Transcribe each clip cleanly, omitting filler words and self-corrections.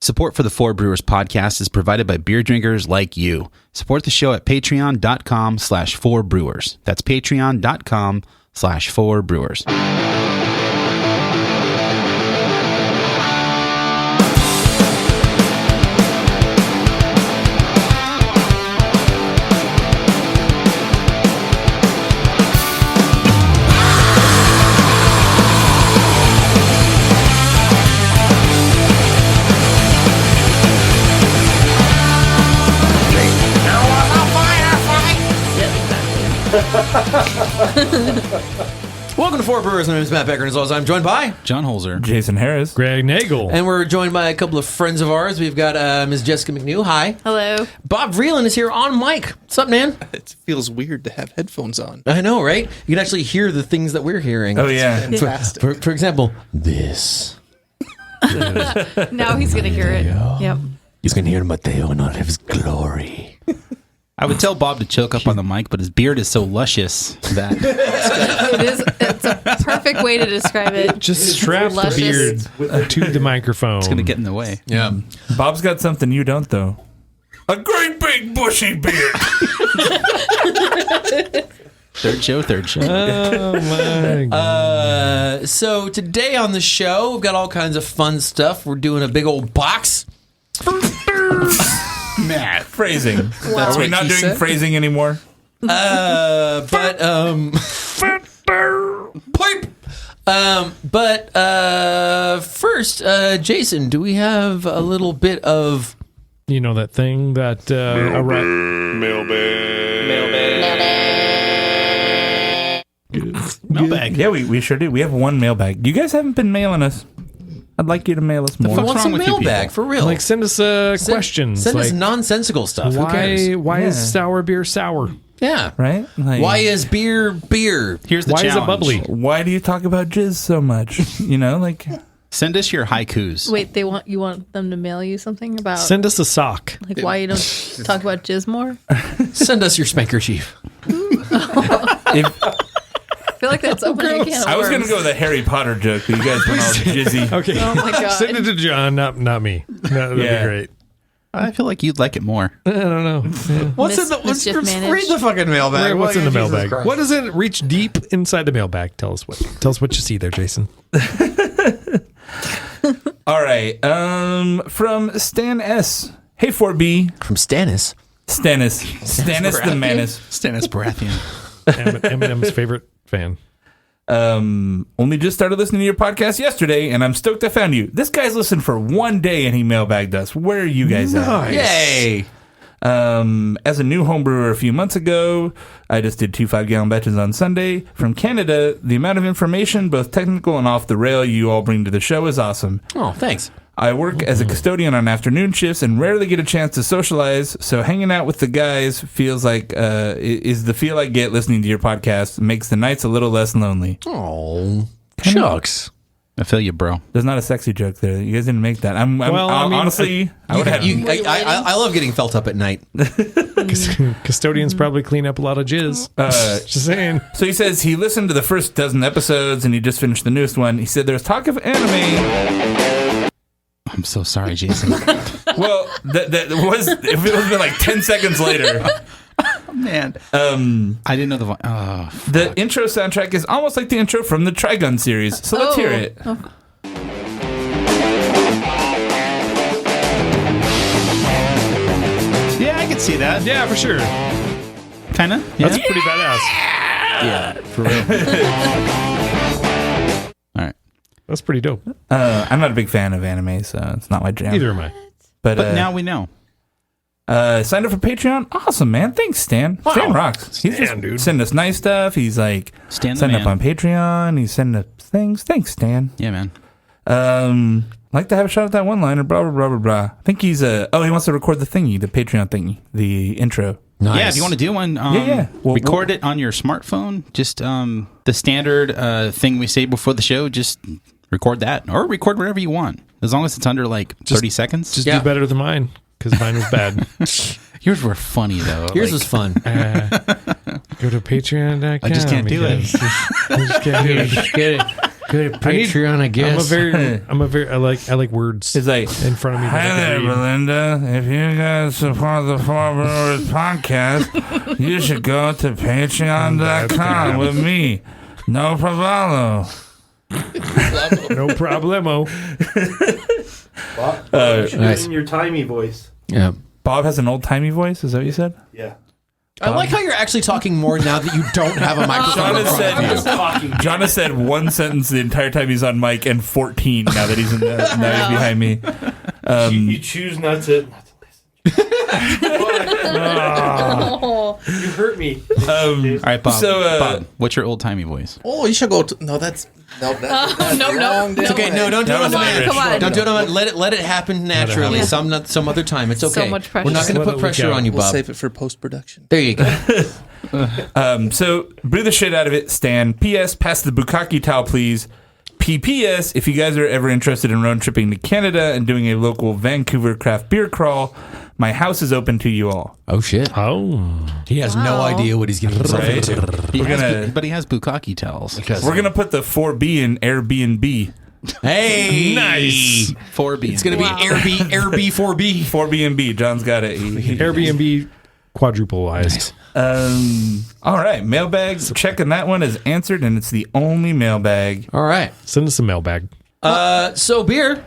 Support for the Four Brewers podcast is provided by beer drinkers like you. Support the show at patreon.com/4brewers. That's patreon.com/4brewers. Welcome to Four Brewers. My name is Matt Becker, and as always, I'm joined by John Holzer, Jason Harris, Greg Nagel, and we're joined by a couple of friends of ours. We've got Ms. Jessica McNew. Hi. Hello. Bob Vreeland is here on mic. What's up, man? It feels weird to have headphones on. I know, right? You can actually hear the things that we're hearing. Oh, yeah. Fantastic. For example, this. Now he's going to hear it. Yep. You can hear Mateo in all his glory. I would tell Bob to choke up on the mic, but his beard is so luscious that It's a perfect way to describe it. just strap the luscious. beard to the microphone. it's going to get in the way. Yeah. Bob's got something you don't, though. A great big bushy beard. Third show. Oh my god! So today on the show, we've got all kinds of fun stuff. We're doing a big old box. Matt. Phrasing. Wow. Are we not he doing said? phrasing anymore? Pipe. First, Jason, do we have a little bit of You know that thing that Mailbag. Yeah, we sure do. We have one mailbag. You guys haven't been mailing us. I'd like you to mail us more. fuck's want wrong some with you mailbag people? for real? like send us questions. Send us like, nonsensical stuff. Who cares? why is Yeah. sour beer sour? Yeah. Right? Like, Why is beer beer? Here's the Why is challenge. it bubbly? why do you talk about jizz so much? You know, like... Send us your haikus. Wait, you want them to mail you something about Send us a sock. like why you don't talk about jizz more? Send us your spanker chief. If, I feel like that's opening a can of I was going to worms. go with a Harry Potter joke, but you guys went all jizzy. Okay. Oh my god. Send it to John, not me. That'd Yeah. be great. I feel like you'd like it more. I don't know. Yeah. What's in the Mischief managed. read the fucking mailbag? What's in the Jesus mailbag? Christ. What does it reach deep inside the mailbag? Tell us what you see there, Jason. All right. From Stan S. Hey, 4B. From Stannis? Stannis the Manus. Stannis Baratheon. Eminem's favorite fan. Only just started listening to your podcast yesterday, and I'm stoked I found you. This guy's listened for one day, and he mailbagged us. Where are you guys at? Yay! As a new homebrewer a few months ago, I just did 2 5-gallon batches on Sunday. From Canada, the amount of information, both technical and off the rail, you all bring to the show is awesome. Oh, thanks. I work as a custodian on afternoon shifts and rarely get a chance to socialize, so hanging out with the guys feels like is the feel I get listening to your podcast. Makes the nights a little less lonely. Oh, shucks. I feel you, bro. There's not a sexy joke there. You guys didn't make that. Honestly, I would have. I love getting felt up at night. Custodians probably clean up a lot of jizz. Just saying. So he says he listened to the first dozen episodes and he just finished the newest one. He said there's talk of anime. I'm so sorry, Jason. Well, that was if it was been like 10 seconds later. Man. I didn't know the voice. Oh, The intro soundtrack is almost like the intro from the Trigun series. So let's hear it. yeah, I can see that. Yeah, for sure. Kind of. Yeah. That's pretty badass. Yeah, for real. All right. That's pretty dope. I'm not a big fan of anime, so it's not my jam. Neither am I. But Now we know. signed up for Patreon. Awesome, man. Thanks, Stan. Wow. Stan rocks. He's Stan, just dude. sending us nice stuff. He's like Stan the signing up man. on Patreon. He's sending us things. Thanks, Stan. Yeah, man. Like to have a shot at that one liner. Blah blah blah blah blah. I think he's he wants to record the thingy, the Patreon thingy, the intro. Nice. Yeah, if you want to do one, yeah. record it on your smartphone. Just the standard thing we say before the show. Just record that, or record whatever you want, as long as it's under like 30 seconds. Just Yeah. do better than mine, because mine was bad. Yours were funny though. Yours like, was fun. Go to patreon.com. I just can't do it. I just can't do it. Get it. Good Patreon, I guess. I like words It's like, in front of me. that I hi can there, read. Belinda. If you guys support the Four Brewers podcast, you should go to patreon.com with me. No problemo. No problemo. Nice. In your timey voice. Yeah. Bob has an old-timey voice, is that what you said? Yeah. I like how you're actually talking more now that you don't have a microphone. John has said one sentence the entire time he's on mic and 14 now that he's now he's behind me. You choose not to listen. You hurt me. All right, Bob. So, Bob, what's your old timey voice? Oh, you should go to. No, that's no. wrong. It's okay. No, don't do it on the mic. Come on. Don't do it on the mic. Let it happen naturally. Some other time. It's okay. So much pressure. We're not going to Let put it pressure leak out. on you, We'll Bob. save it for post production. There you go. So, brew the shit out of it, Stan. P.S. Pass the bukkake towel, please. P.P.S. If you guys are ever interested in road tripping to Canada and doing a local Vancouver craft beer crawl, my house is open to you all. Oh, shit. Oh, He has no idea what he's getting himself into. But he has bukkake towels. We're going to put the 4B in Airbnb. Hey. nice. 4B. It's going to be Airbnb 4B. 4B&B. John's got it. Airbnb quadrupleized. All right. Mailbag. Checking that one is answered, and it's the only mailbag. All right. Send us a mailbag. So beer.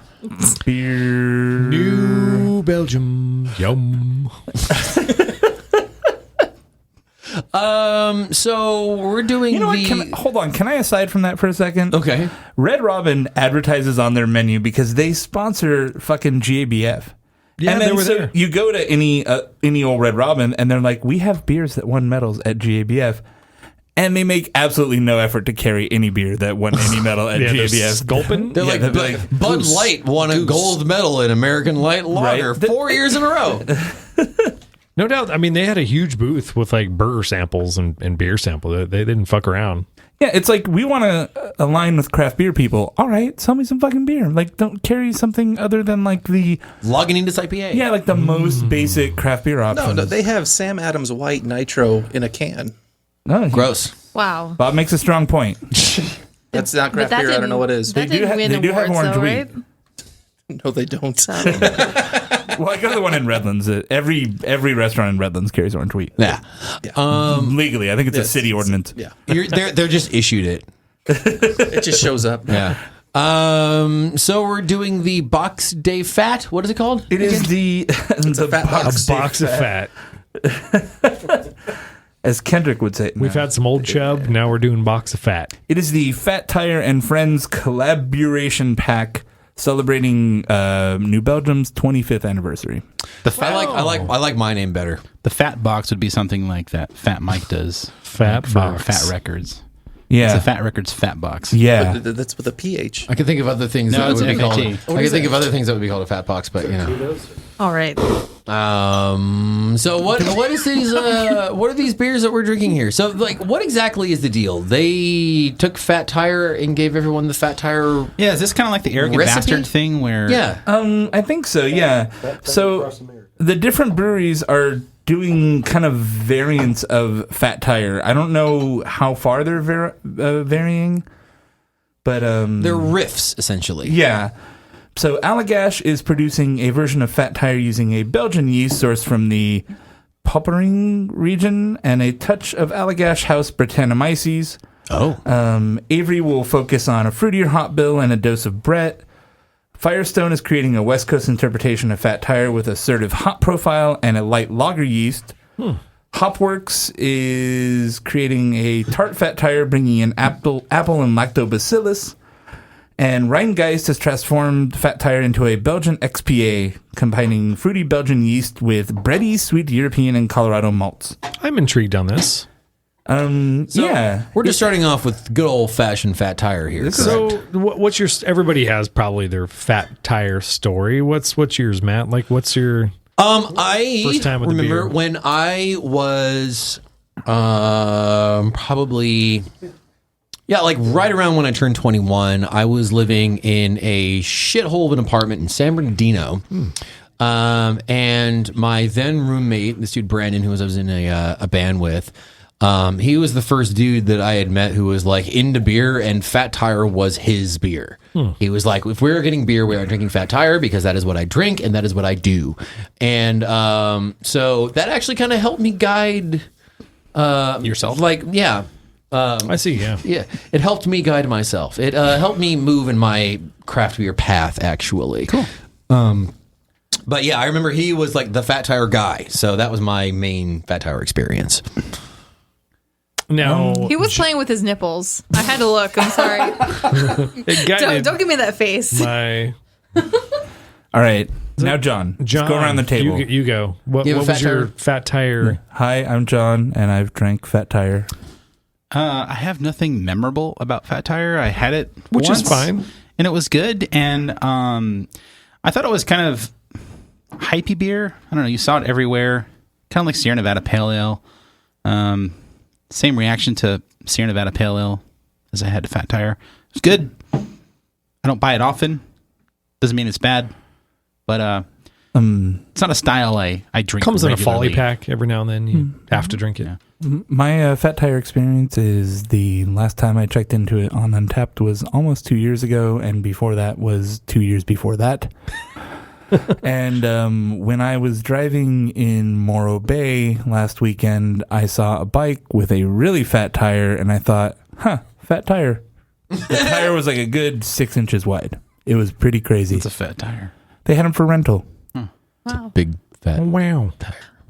Beer. New Belgium. Yum. So we're doing You know what? Hold on. Can I aside from that for a second? Okay. Red Robin advertises on their menu because they sponsor fucking GABF. Yeah, and then they were so there. you go to any old Red Robin, and they're like, "We have beers that won medals at GABF," and they make absolutely no effort to carry any beer that won any medal at Yeah, they're GABF. Sculpin. They're Yeah, like, they'd be like, Bud Goose. Light won a gold medal in American Light Lager Right. 4 years in a row. No doubt. I mean, they had a huge booth with like burger samples and beer samples. They didn't fuck around. Yeah, it's like we want to align with craft beer people. All right, sell me some fucking beer. Like, don't carry something other than like the Lagunitas IPA. like the most basic craft beer option. No, they have Sam Adams White Nitro in a can. No, Gross. Wow. Bob makes a strong point. That's not craft that beer. I don't didn't- know what is. That They do didn't ha- win they do have awards, orange though, wheat. right? No, they don't. So, Well, I go to the one in Redlands. Every restaurant in Redlands carries orange wheat. Yeah. Legally, I think it's a city ordinance. Yeah, They're just issued it. it just shows up. Yeah. So we're doing the Box Day Fat. What is it called? It is the fat box. A box of fat. as Kendrick would say it. We've now. had some old chub. Now we're doing box of fat. It is the Fat Tire and Friends Collabeeration Pack celebrating New Belgium's 25th anniversary. The fat, I like my name better. the fat box would be something like that Fat Mike does. Fat for box. Fat Records. Yeah. It's a Fat Records fat box. Yeah. That's with a PH. I can think of other things No, that it's would be FAT. called. What I can think of other things that would be called a fat box, but you know. all right. So what is these? What are these beers that we're drinking here? So like, what exactly is the deal? They took Fat Tire and gave everyone the Fat Tire. Yeah, is this kind of like the arrogant Recipe? bastard thing where... Yeah. I think so, yeah. So the different breweries are doing kind of variants of Fat Tire. I don't know how far they're varying, but They're riffs essentially. yeah. So Allagash is producing a version of Fat Tire using a Belgian yeast sourced from the Poppering region and a touch of Allagash House Brettanomyces. Oh. Avery will focus on a fruitier hop bill and a dose of Brett. Firestone is creating a West Coast interpretation of Fat Tire with assertive hop profile and a light lager yeast. Hopworks is creating a tart Fat Tire, bringing in apple and lactobacillus. And Rheingeist has transformed Fat Tire into a Belgian XPA, combining fruity Belgian yeast with bready, sweet European and Colorado malts. I'm intrigued on this. Yeah. We're just starting off with good old fashioned Fat Tire here. So, what's your? Everybody has probably their Fat Tire story. What's yours, Matt? Like, what's your? I First time with the remember beer. when I was probably like right around when I turned 21. I was living in a shithole of an apartment in San Bernardino. And my then roommate, this dude Brandon, who I was in a band with, He was the first dude that I had met who was like into beer, and Fat Tire was his beer. He was like, if we were getting beer, we are drinking Fat Tire because that is what I drink and that is what I do. And so that actually kind of helped me guide Yourself? Like, yeah. I see. Yeah. Yeah, it helped me guide myself. It helped me move in my craft beer path, actually. Cool. But yeah, I remember he was like the Fat Tire guy, so that was my main Fat Tire experience. Now He was playing with his nipples. I had to look. I'm sorry. it guided Don't give me that face. my All right. Now, John. Let's John. go around the table. You go. What You have a was Fat your Tire? Fat Tire? Hi, I'm John, and I've drank Fat Tire. I have nothing memorable about Fat Tire. I had it Which is once, fine. and it was good. And I thought it was kind of hypey beer. I don't know. You saw it everywhere. Kind of like Sierra Nevada Pale Ale. Same reaction to Sierra Nevada Pale Ale as I had to Fat Tire. It's good. I don't buy it often. Doesn't mean it's bad, but it's not a style I drink. Comes in a folly regularly. pack every now and then. You have to drink it. Yeah. My Fat Tire experience is the last time I checked into it on Untapped was almost 2 years ago, and before that was 2 years before that. And when I was driving in Morro Bay last weekend, I saw a bike with a really fat tire, and I thought, fat tire. The tire was like a good 6 inches wide. It was pretty crazy. It's a Fat Tire. They had them for rental. Wow. Big fat. Wow.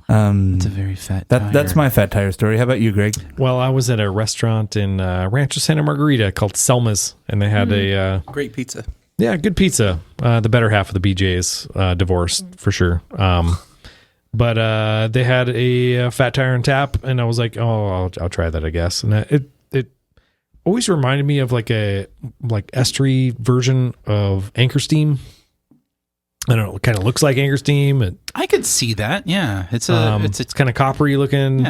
It's a very fat tire. That's my Fat Tire story. How about you, Greg? Well, I was at a restaurant in Rancho Santa Margarita called Selma's, and they had a Great pizza. good pizza. The better half of the BJ's divorced for sure. But they had a Fat Tire on tap, and I was like, oh, I'll try that, I guess. And it always reminded me of like a estery version of Anchor Steam. I don't know. It kind of looks like Anchor Steam. I could see that. Yeah, it's It's kind of coppery looking.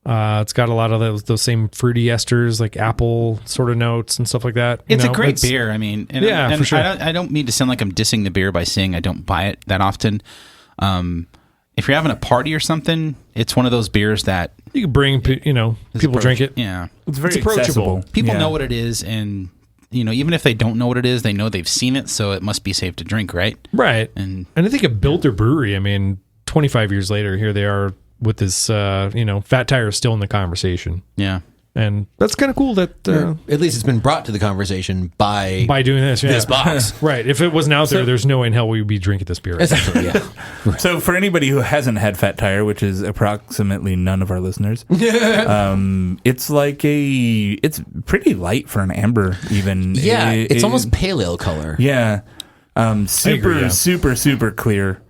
Yeah. It's got a lot of those same fruity esters, like apple sort of notes and stuff like that. It's a great beer. I mean, and for sure. I don't mean to sound like I'm dissing the beer by saying I don't buy it that often. If you're having a party or something, it's one of those beers that You can bring, people drink it. Yeah, It's very approachable. accessible. people Yeah. know what it is, and even if they don't know what it is, they know they've seen it, so it must be safe to drink, right? Right. And I think it built their brewery. I mean, 25 years later, here they are with this, Fat Tire is still in the conversation. yeah, And that's kind of cool that At least it's been brought to the conversation by by doing this, this box. Right. If it wasn't out there, there's no way in hell we would be drinking this beer. Right now. Essentially, yeah. So for anybody who hasn't had Fat Tire, which is approximately none of our listeners, it's it's pretty light for an amber even. Yeah, it's almost pale ale color. Yeah. Super, agree, yeah. super clear.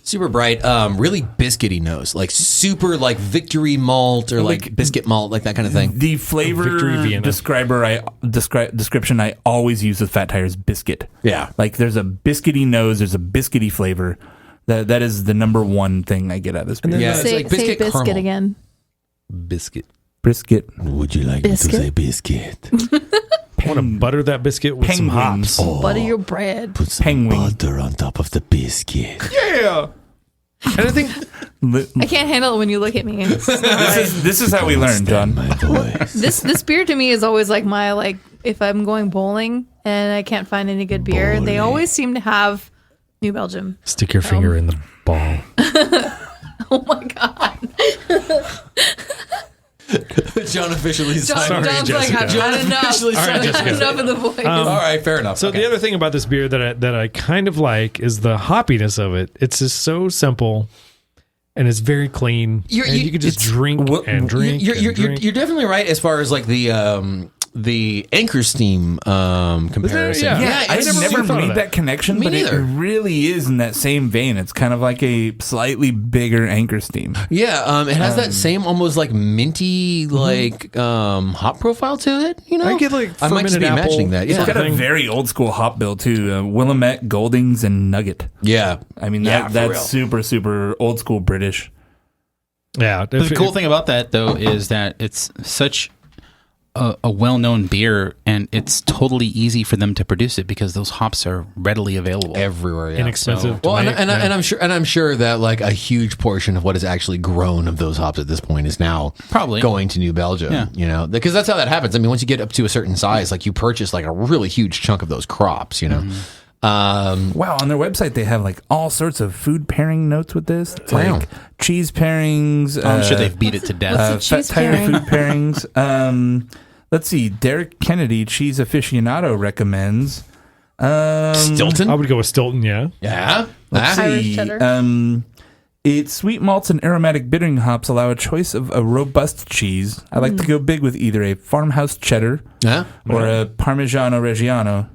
Super bright, really biscuity nose, like super like Victory malt or like biscuit malt, like that kind of thing. The flavor Victory Vienna. description I always use with Fat Tire is biscuit. Yeah. Like there's a biscuity nose, there's a biscuity flavor. That is the number one thing I get out of this beer. Yeah, it's Say like biscuit, biscuit caramel. again. Biscuit. Brisket. Would you like Biscuit? to say biscuit? I want to butter that biscuit with some Penguins. hops. Butter your bread. Put some Penguin. butter on top of the biscuit. Yeah. And I think I can't handle it when you look at me. This is how we learn, John. My voice. This beer to me is always like my if I'm going bowling and I can't find any good beer, they always seem to have New Belgium. stick your finger in the ball. Oh my god. John officially signed. Sorry, John's like, Jessica. I've had enough. officially signed Jessica. Enough of the voice. All right, fair enough. So Okay. the other thing about this beer that I kind of like is the hoppiness of it. It's just so simple, and it's very clean. You're- and you- you can just it's- drink and drink. You're definitely right as far as like the Anchor Steam comparison. Yeah. Yeah, I I never never thought of made that. that connection, Me but neither. it really is in that same vein. It's kind of like a slightly bigger Anchor Steam. Yeah, it has that same almost like minty like hop profile to it. I get like I might just be fermented apple. imagining that. It's Yeah, got a thing. very old school hop bill too. Willamette, Goldings, and Nugget. yeah. I mean, Yeah, for that's real. super old school British. Yeah, the cool thing about that though is that it's such a well-known beer, and it's totally easy for them to produce it because those hops are readily available everywhere. Yeah. Inexpensive. to Well, make, and I'm sure that like a huge portion of what is actually grown of those hops at this point is now Probably. going to New Belgium. Yeah. You know, because that's how that happens. I mean, once you get up to a certain size, like you purchase like a really huge chunk of those crops. You know. Mm-hmm. Wow, on their website they have like all sorts of food pairing notes with this. It's Wow. like cheese pairings. I'm sure they've beat it to death. What's a Fat cheese tire pairing? food pairings. Let's see. Derek Kennedy, cheese aficionado, recommends. Stilton. I would go with Stilton. Yeah. Yeah. Let's Irish see. cheddar. Its sweet malts and aromatic bittering hops allow a choice of a robust cheese. I like to go big with either a farmhouse cheddar Yeah. or a Parmigiano Reggiano.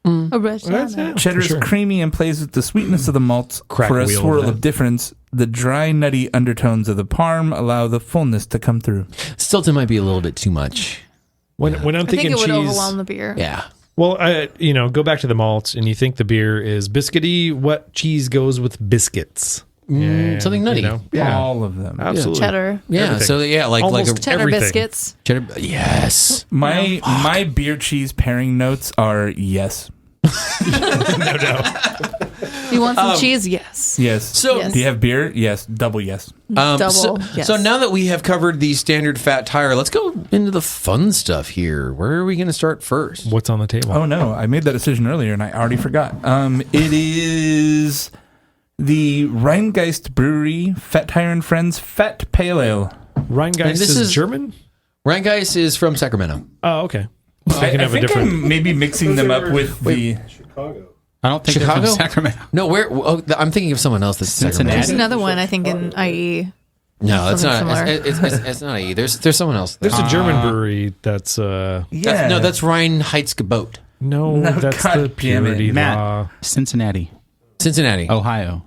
A Reggiano. Cheddar is creamy and plays with the sweetness of the malts. Crack For a wheel swirl of that. of difference, the dry, nutty undertones of the Parm allow the fullness to come through. Stilton might be a little bit too much. When I'm I think thinking it would cheese, overwhelm the beer. Yeah. well, go back to the malts, and you think the beer is biscuity. What cheese goes with biscuits? Something nutty. Yeah, All of them. absolutely. Cheddar. Yeah. Everything. So yeah, like Almost a Cheddar Everything. biscuits. cheddar. Yes. My beer cheese pairing notes are yes. No doubt. You want some cheese? Yes. Yes. So Yes. Do you have beer? Yes. Double yes. Double. So, yes. so now that we have covered the standard fat tire, let's go into the fun stuff here. Where are we going to start first? What's on the table? Oh no, I made that decision earlier and I already forgot. It is the Rheingeist Brewery Fat Tire and Friends Fat Pale Ale. Rheingeist And this is is- German. Rheingeist is from Sacramento. Oh, okay. I Thinking of a think different. I'm maybe mixing them up with the. Chicago. I don't think Chicago? they're from Sacramento. No, where? Oh, I'm thinking of someone else that's Cincinnati? There's Sacramento. another one, I think, in IE. No, it's Something not. similar. It's not E. There's someone else. There's a German brewery that's Yeah. No, that's Rheinheitsgebot. no, No, that's God the damn it. purity Matt, law. Cincinnati, Cincinnati. Ohio.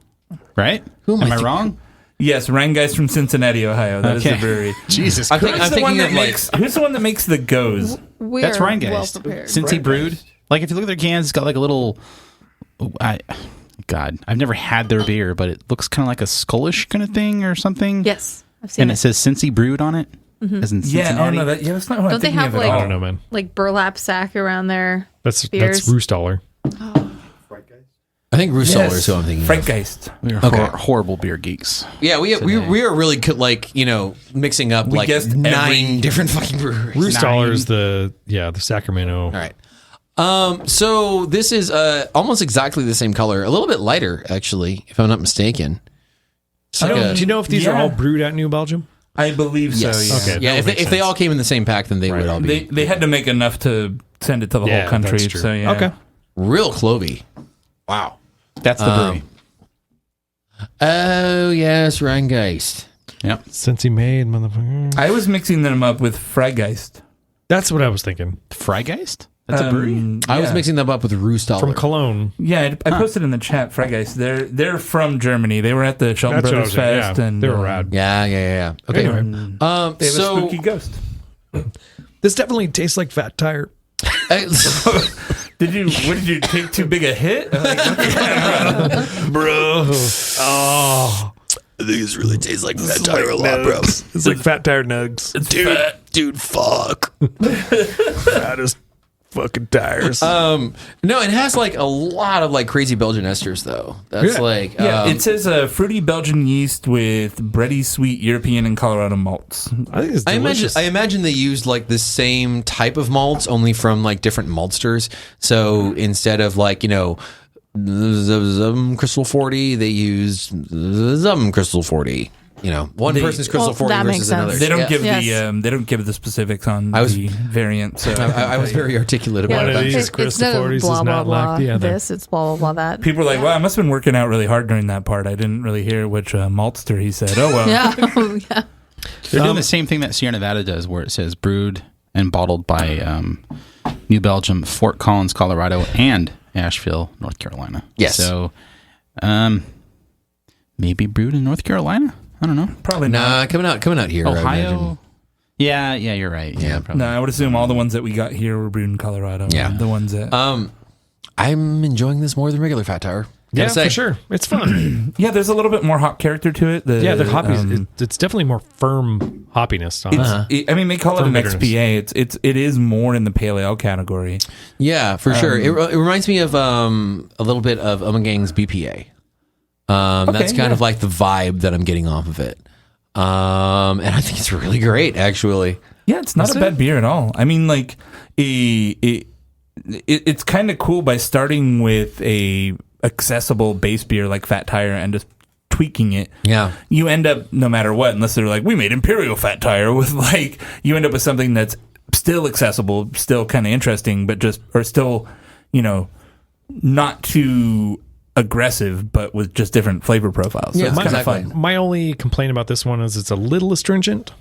Right? Who am I Am I thinking? wrong? Yes, Rheingeist from Cincinnati, Ohio. That is Okay. the brewery. Jesus I'm Christ. thinking of like. Who's the one that makes the goes? We're That's well Rheingeist. prepared. Cincy brewed. Like if you look at their cans, it's got like a little. God, I've never had their beer, but it looks kind of like a Skullish kind of thing or something. Yes, I've seen And it. it says Cincy brewed on it. As in Yeah, Cincinnati. oh no, that's not who I'm Don't they thinking have, of at like- I all. don't know, man. Like burlap sack around there. That's Beers. Roostaller. I think Russell is who I'm thinking of. Frankgeist. We are Okay. horrible beer geeks. Yeah, we are really like mixing up like guessed 9 every- different fucking breweries. Roostaller is the Sacramento. All right. So this is almost exactly the same color, a little bit lighter actually, if I'm not mistaken. It's like don't- Do you know if these are Yeah. all brewed at New Belgium? I believe yes. so, yeah. Okay. Yeah, that if makes they sense. all came in the same pack, then they would all be They had to make enough to send it to the Yeah, whole country. that's true. So yeah. Okay. real clovey. Wow. That's the brewery. Oh yes, Rheingeist. Yep. Since he made, motherfucker. I was mixing them up with Freigeist. That's what I was thinking. Freigeist? That's a brewery? I was yeah. mixing them up with Roostaller. From Cologne. Yeah, I posted in the chat. Freigeist. They're from Germany. They were at the Shelton That's what I Brothers was saying. Fest, Yeah, and they were rad. Yeah. Okay. Anyway. They have a So spooky ghost. This definitely tastes like Fat Tire. What did you take too big a hit? Bro. Oh. I think this really tastes like Fat Tire a lot, bro. It's like Fat Tire Nugs. Dude, fuck. Fattest fucking tires. No, it has like a lot of like crazy Belgian esters though. That's Yeah. like Yeah, it says fruity Belgian yeast with bready sweet European and Colorado malts. I think it's delicious. I imagine they used like the same type of malts, only from like different maltsters. So instead of like Crystal 40, they used Crystal 40. One person's Crystal 40 that versus makes sense. another. They don't give Yes. they don't give the specifics on the variant. So I was very articulate about One of it. these Crystal instead of 40s blah, is blah, not blah, like the other. This, it's blah, blah, blah, that. people are like, "Well, I must have been working out really hard during that part. I didn't really hear which maltster he said." Oh well. Yeah. Yeah. They're doing the same thing that Sierra Nevada does, where it says brewed and bottled by New Belgium, Fort Collins, Colorado, and Asheville, North Carolina. Yes. So, maybe brewed in North Carolina? I don't know. Probably not. Nah, coming out here. I imagine. Ohio? Yeah, you're right. Yeah, probably. No, I would assume all the ones that we got here were brewed in Colorado. Yeah. The ones that I'm enjoying this more than regular Fat Tire. Yeah, say. for sure. It's fun. Yeah, there's a little bit more hop character to it. The hoppy. It's definitely more firm hoppiness. On it. I mean, they call it Firm an bitterness. XPA. It is more in the pale ale category. Yeah, for sure. It reminds me of a little bit of Omegang's BPA. That's kind of like the vibe that I'm getting off of it. And I think it's really great, actually. Yeah, it's not a bad beer at all. I mean, like, it's kind of cool by starting with a accessible base beer like Fat Tire and just tweaking it. Yeah. You end up, no matter what, unless they're like, we made Imperial Fat Tire with like, you end up with something that's still accessible, still kind of interesting, but still, not too aggressive, but with just different flavor profiles. So Yeah, it's kind of exactly. fun. My only complaint about this one is it's a little astringent.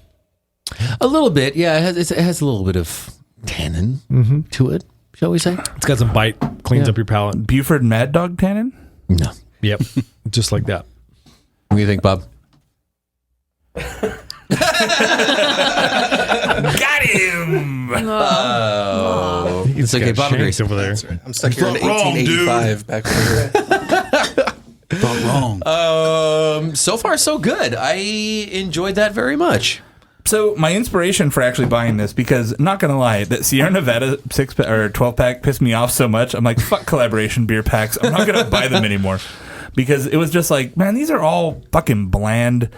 A little bit, yeah. It has a little bit of tannin to it, shall we say? It's got some bite, cleans up your palate. Buford Mad Dog tannin? No. Yep, just like that. What do you think, Bob? Got him! It's okay, Bob agrees. over there. I'm stuck here in 1885 back over here. Thought wrong. So far, so good. I enjoyed that very much. So my inspiration for actually buying this, because not gonna lie, that Sierra Nevada 12-pack pissed me off so much. I'm like, fuck Collaberation beer packs. I'm not gonna buy them anymore, because it was just like, man, these are all fucking bland,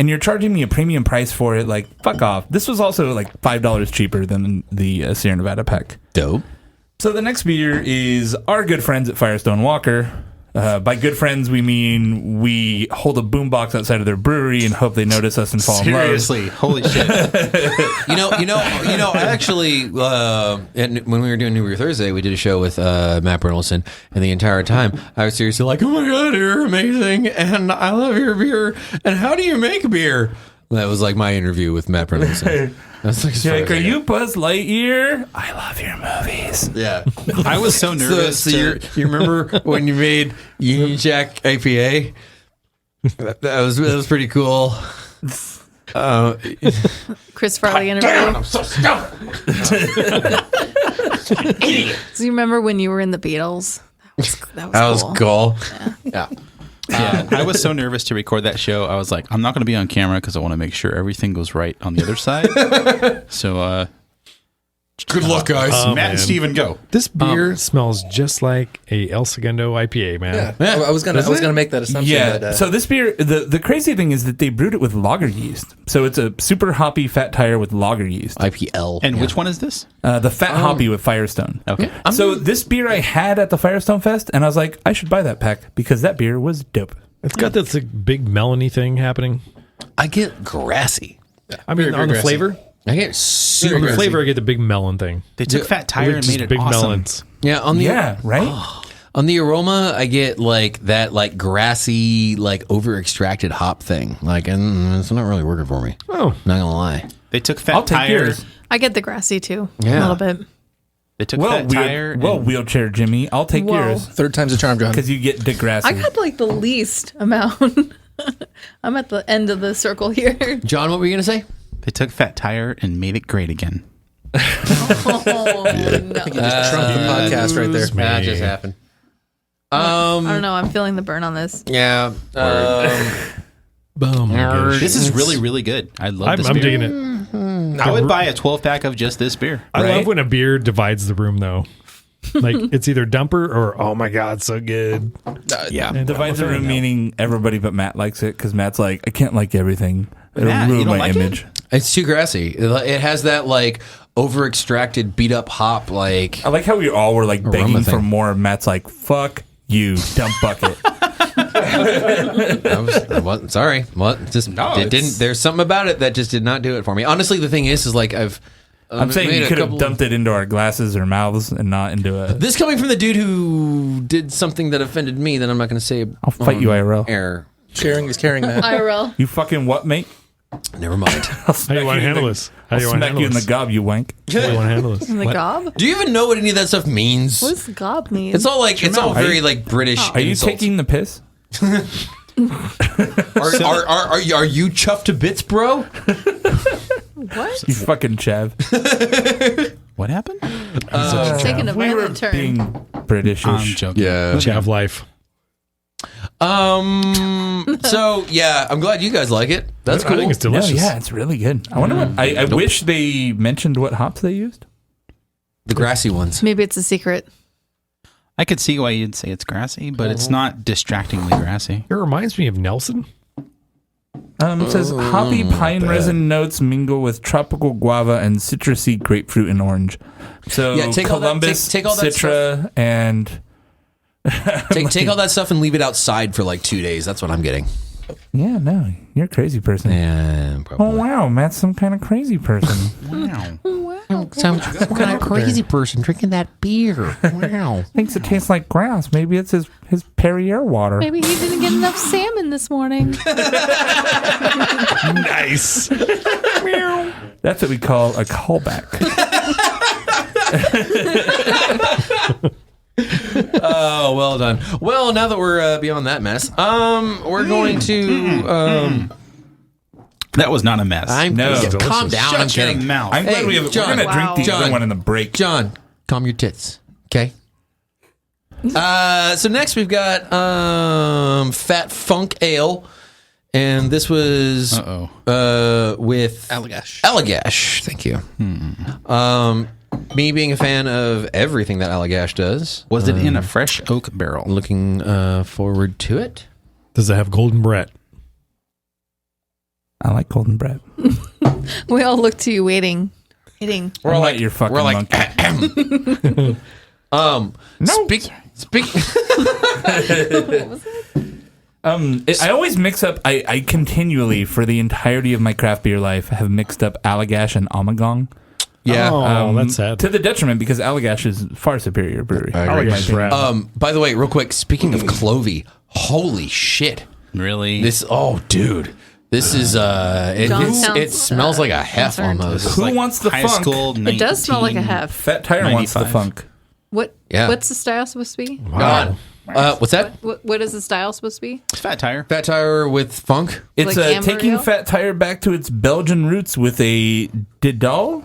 and you're charging me a premium price for it. Like, fuck off. This was also like $5 cheaper than the Sierra Nevada pack. Dope. So the next beer is our good friends at Firestone Walker. By good friends, we mean we hold a boombox outside of their brewery and hope they notice us and fall in love. Seriously, holy shit. I actually, and when we were doing New Beer Thursday, we did a show with Matt Brynolson, and the entire time I was seriously like, "Oh my god, you're amazing, and I love your beer. And how do you make beer?" That was like my interview with Matt Brynolson. That's like, You're like, are you Buzz Lightyear? I love your movies. Yeah. I was so nervous. You remember when you made Union Jack IPA? That was pretty cool. Chris Farley interview. I'm so stupid. So you remember when you were in the Beatles? That was cool. cool. Yeah. I was so nervous to record that show. I was like, I'm not going to be on camera because I want to make sure everything goes right on the other side. So, Good luck, guys. Matt and Steven, go. This beer smells just like a El Segundo IPA, man. Yeah. I was gonna make that assumption. Yeah. But, So this beer, the crazy thing is that they brewed it with lager yeast. So it's a super hoppy Fat Tire with lager yeast. IPL. And which one is this? The Fat Hoppy with Firestone. Okay. So this beer I had at the Firestone Fest, and I was like, I should buy that pack because that beer was dope. It's got this like, big melony thing happening. I get grassy. I mean, Very on the grassy. flavor, I get on super the flavor, I get the big melon thing. They took Fat Tire and Just made it big awesome. melons. Yeah, on the Yeah, right? on the aroma, I get like that like grassy, like over extracted hop thing. Like, and it's not really working for me. Oh, Not gonna lie. They took Fat I'll take Tire. yours. I get the grassy too. Yeah. A little bit. They took Fat Tire. Well, wheelchair Jimmy, I'll take Whoa. yours third time's a charm, John. because you get Degrassi. I got like the least amount. I'm at the end of the circle here. John, what were you gonna say? They took Fat Tire and made it great again. Oh, no. You just trumped the podcast right there. That just happened. I don't know. I'm feeling the burn on this. Yeah. boom. This is really, really good. I love this I'm beer. digging it. I would buy a 12-pack of just this beer. I Right? love when a beer divides the room, though. Like it's either dumper or oh my god, so good. yeah. And Divides the room, meaning everybody but Matt likes it because Matt's like, I can't like everything. It'll Matt, you ruin don't my like it? image. It's too grassy. It has that like over extracted, beat up hop. Like I like how we all were like begging Aroma for thing. more. Matt's like, fuck you, dump bucket. I wasn't sorry. What? Just it didn't. There's something about it that just did not do it for me. Honestly, the thing is like I'm saying made you a could have couple- dumped it into our glasses or mouths and not into a. This coming from the dude who did something that offended me, then I'm not going to say. I'll fight you, IRL. Air. Sharing is caring, man. IRL. You fucking what, mate? Never mind. I'll How do you want to handle this? How I'll do you want to smack handle you in the this? gob, you wank. How do you want to handle this? The gob? Do you even know what any of that stuff means? What does the gob mean? It's all like it's all very like British. Are you insults. taking the piss? Are you chuffed to bits, bro? What? You fucking chav. What happened? Taking a We were violent turn. being British. I'm joking. Yeah. Chav life. So yeah, I'm glad you guys like it. That's cool. I think it's delicious. Yeah, it's really good. I wonder what. I wish they mentioned what hops they used. The grassy ones. Maybe it's a secret. I could see why you'd say it's grassy, but it's not distractingly grassy. It reminds me of Nelson. It says hoppy pine resin notes mingle with tropical guava and citrusy grapefruit and orange. So Yeah, take all that- Columbus, take all that Citra, and Take all that stuff and leave it outside for like 2 days. That's what I'm getting. yeah, no, you're a crazy person. Yeah, Oh probably. wow, Matt's some kind of crazy person. Wow. Some kind of crazy person drinking that beer. Wow. Thinks it tastes like grass. Maybe it's his Perrier water. Maybe he didn't get enough salmon this morning. Nice. That's what we call a callback. Oh, well done. Well, now that we're beyond that mess, we're going to. That was not a mess. No. Calm down. I'm Shut your kidding. mouth. I'm glad Hey, we're going John. to drink the other John. one in the break. John, calm your tits. Okay. So next we've got Fat Funk Ale, and this was with Allagash. Allagash. Thank you. Me being a fan of everything that Allagash does, Was it in a fresh oak barrel? looking forward to it. Does it have golden Brett? I like golden bread. We all look to you waiting. We're like your fucking monkey. No. Speak. I always mix up. I continually, for the entirety of my craft beer life, have mixed up Allagash and Ommegang. Yeah. Oh, that's sad. To the detriment, because Allagash is far superior brewery. Allagash is rad. By the way, real quick, speaking of Clovey, holy shit. Really? Dude. This is John sounds, it smells like a hef concerned. almost. Who wants the high funk? school. It does smell like a hef. Fat Tire wants the 95. funk. What? Yeah. What's the style supposed to be? God. What's that? What is the style supposed to be? Fat tire. Fat tire with funk? It's Like amber taking ale? Fat Tire back to its Belgian roots with a Didolle?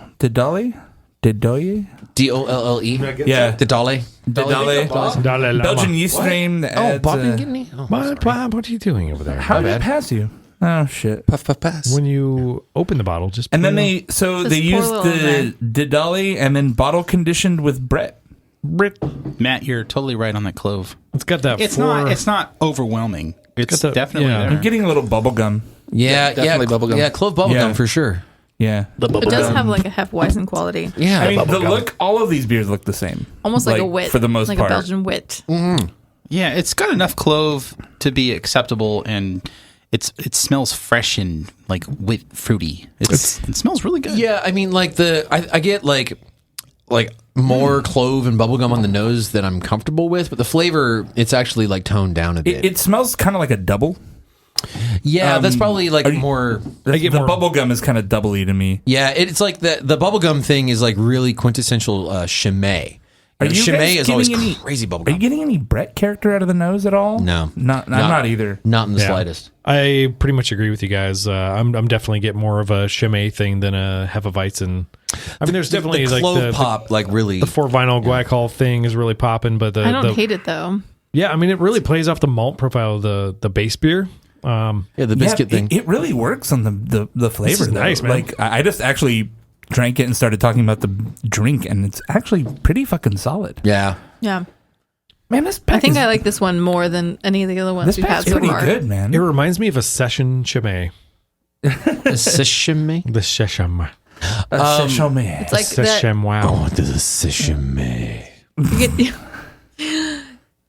D-O-L-L-E? Yeah. Didale? Didale. Dalai Lama. Belgian yeast strain that Oh, adds, Bob didn't get me? Oh, What are you doing over there? how did it pass you? Oh, shit. Puff, puff, pass. When you open the bottle, just And then put it they Just they pour a used little in the Didale and then bottle conditioned with Brett. Matt, you're totally right on that clove. it's got that. It's not overwhelming. It's Got the- definitely yeah. there. I'm getting a little bubble gum. Yeah, definitely bubblegum. Yeah, clove bubblegum Yeah. for sure. Yeah. It does have like a Hefeweizen quality. Yeah. I mean, the look, all of these beers look the same. Almost like a wit. For the most like part. a Belgian wit. Yeah, it's got enough clove to be acceptable, and it smells fresh and like fruity. It smells really good. Yeah, I mean, like I get like more clove and bubblegum on the nose that I'm comfortable with, but the flavor, it's actually like toned down a bit. It smells kind of like a double. Yeah, that's probably like are you- more. The more- bubble gum is kind of doubly to me. Yeah, it's like the bubblegum thing is like really quintessential Chimay. Are you Chimay guys is always getting any- crazy Are you bubblegum. getting any Brett character out of the nose at all? No. I'm not either. Not in the Yeah. slightest. I pretty much agree with you guys. I'm definitely getting more of a Chimay thing than a Hefeweizen. I mean, there's definitely the like clove pop, like really. the 4-vinyl glycol thing is really popping, but I don't hate it though. yeah, I mean, it really plays off the malt profile of the base beer. Yeah, the biscuit thing. It really works on the flavor. is Though. nice, man. Like I just actually drank it and started talking about the drink, and it's actually pretty fucking solid. Yeah. Yeah. Man, this pack I think is, I like this one more than any of the other ones this we've had pack's so pretty far. good, man. It reminds me of a session Chimay. Chimay. The Shesham. Sesame. It's like that. Seshem, wow. to the Chimay.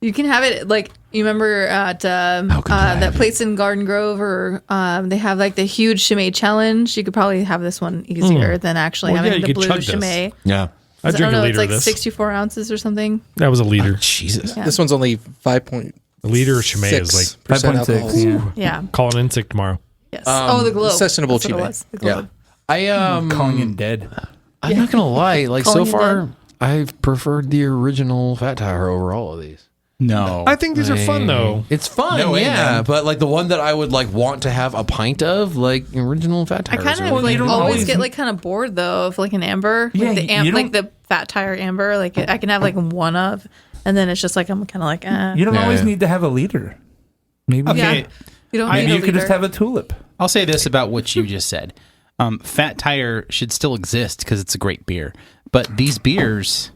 You can have it like you remember at that place in Garden Grove, or they have like the huge Chimay challenge. You could probably have this one easier than actually Well, yeah, having you the could blue chug this. Chimay. Yeah. I I drink don't know, a it's liter like of this. 64 ounces or something. That was a liter. Jesus. Yeah. This one's only 5.6%. A liter of Chimay is like 5.6. alcohol. Yeah. Yeah. calling in sick tomorrow. Yes. the globe. sessionable That's what it Chimay. was, the globe. I Calling it dead. I'm not gonna lie. Like so Calling you far, I've preferred the original Fat Tire over all of these. No, I think these are fun though. It's fun, No way, yeah. man. But like the one that I would like want to have a pint of, like original Fat I Tires. kind are of like don't always always- get like kind of bored though of like an amber, Yeah, like you don't- like the Fat Tire amber. Like I can have like one of, and then it's just like I'm kind of like You don't Yeah, always yeah. need to have a liter. Maybe. Okay. Yeah. You don't Maybe need a you could just liter. have a tulip. I'll say this about what you just said. Fat Tire should still exist because it's a great beer. But these beers,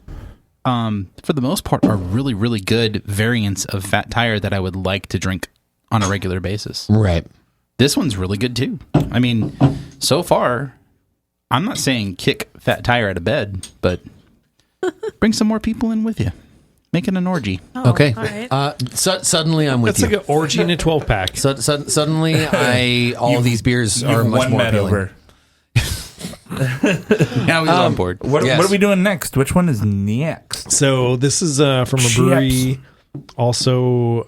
for the most part, are really, really good variants of Fat Tire that I would like to drink on a regular basis. Right. This one's really good too. I mean, so far, I'm not saying kick Fat Tire out of bed, but bring some more people in with you. Make it an orgy. Oh, Okay. all right. Suddenly I'm with That's you. like an orgy in a 12-pack. Suddenly, all of these beers are much One more Matt appealing. over. Now he's on board. What Yes. are we doing next? Which one is next? So this is from a brewery. Also,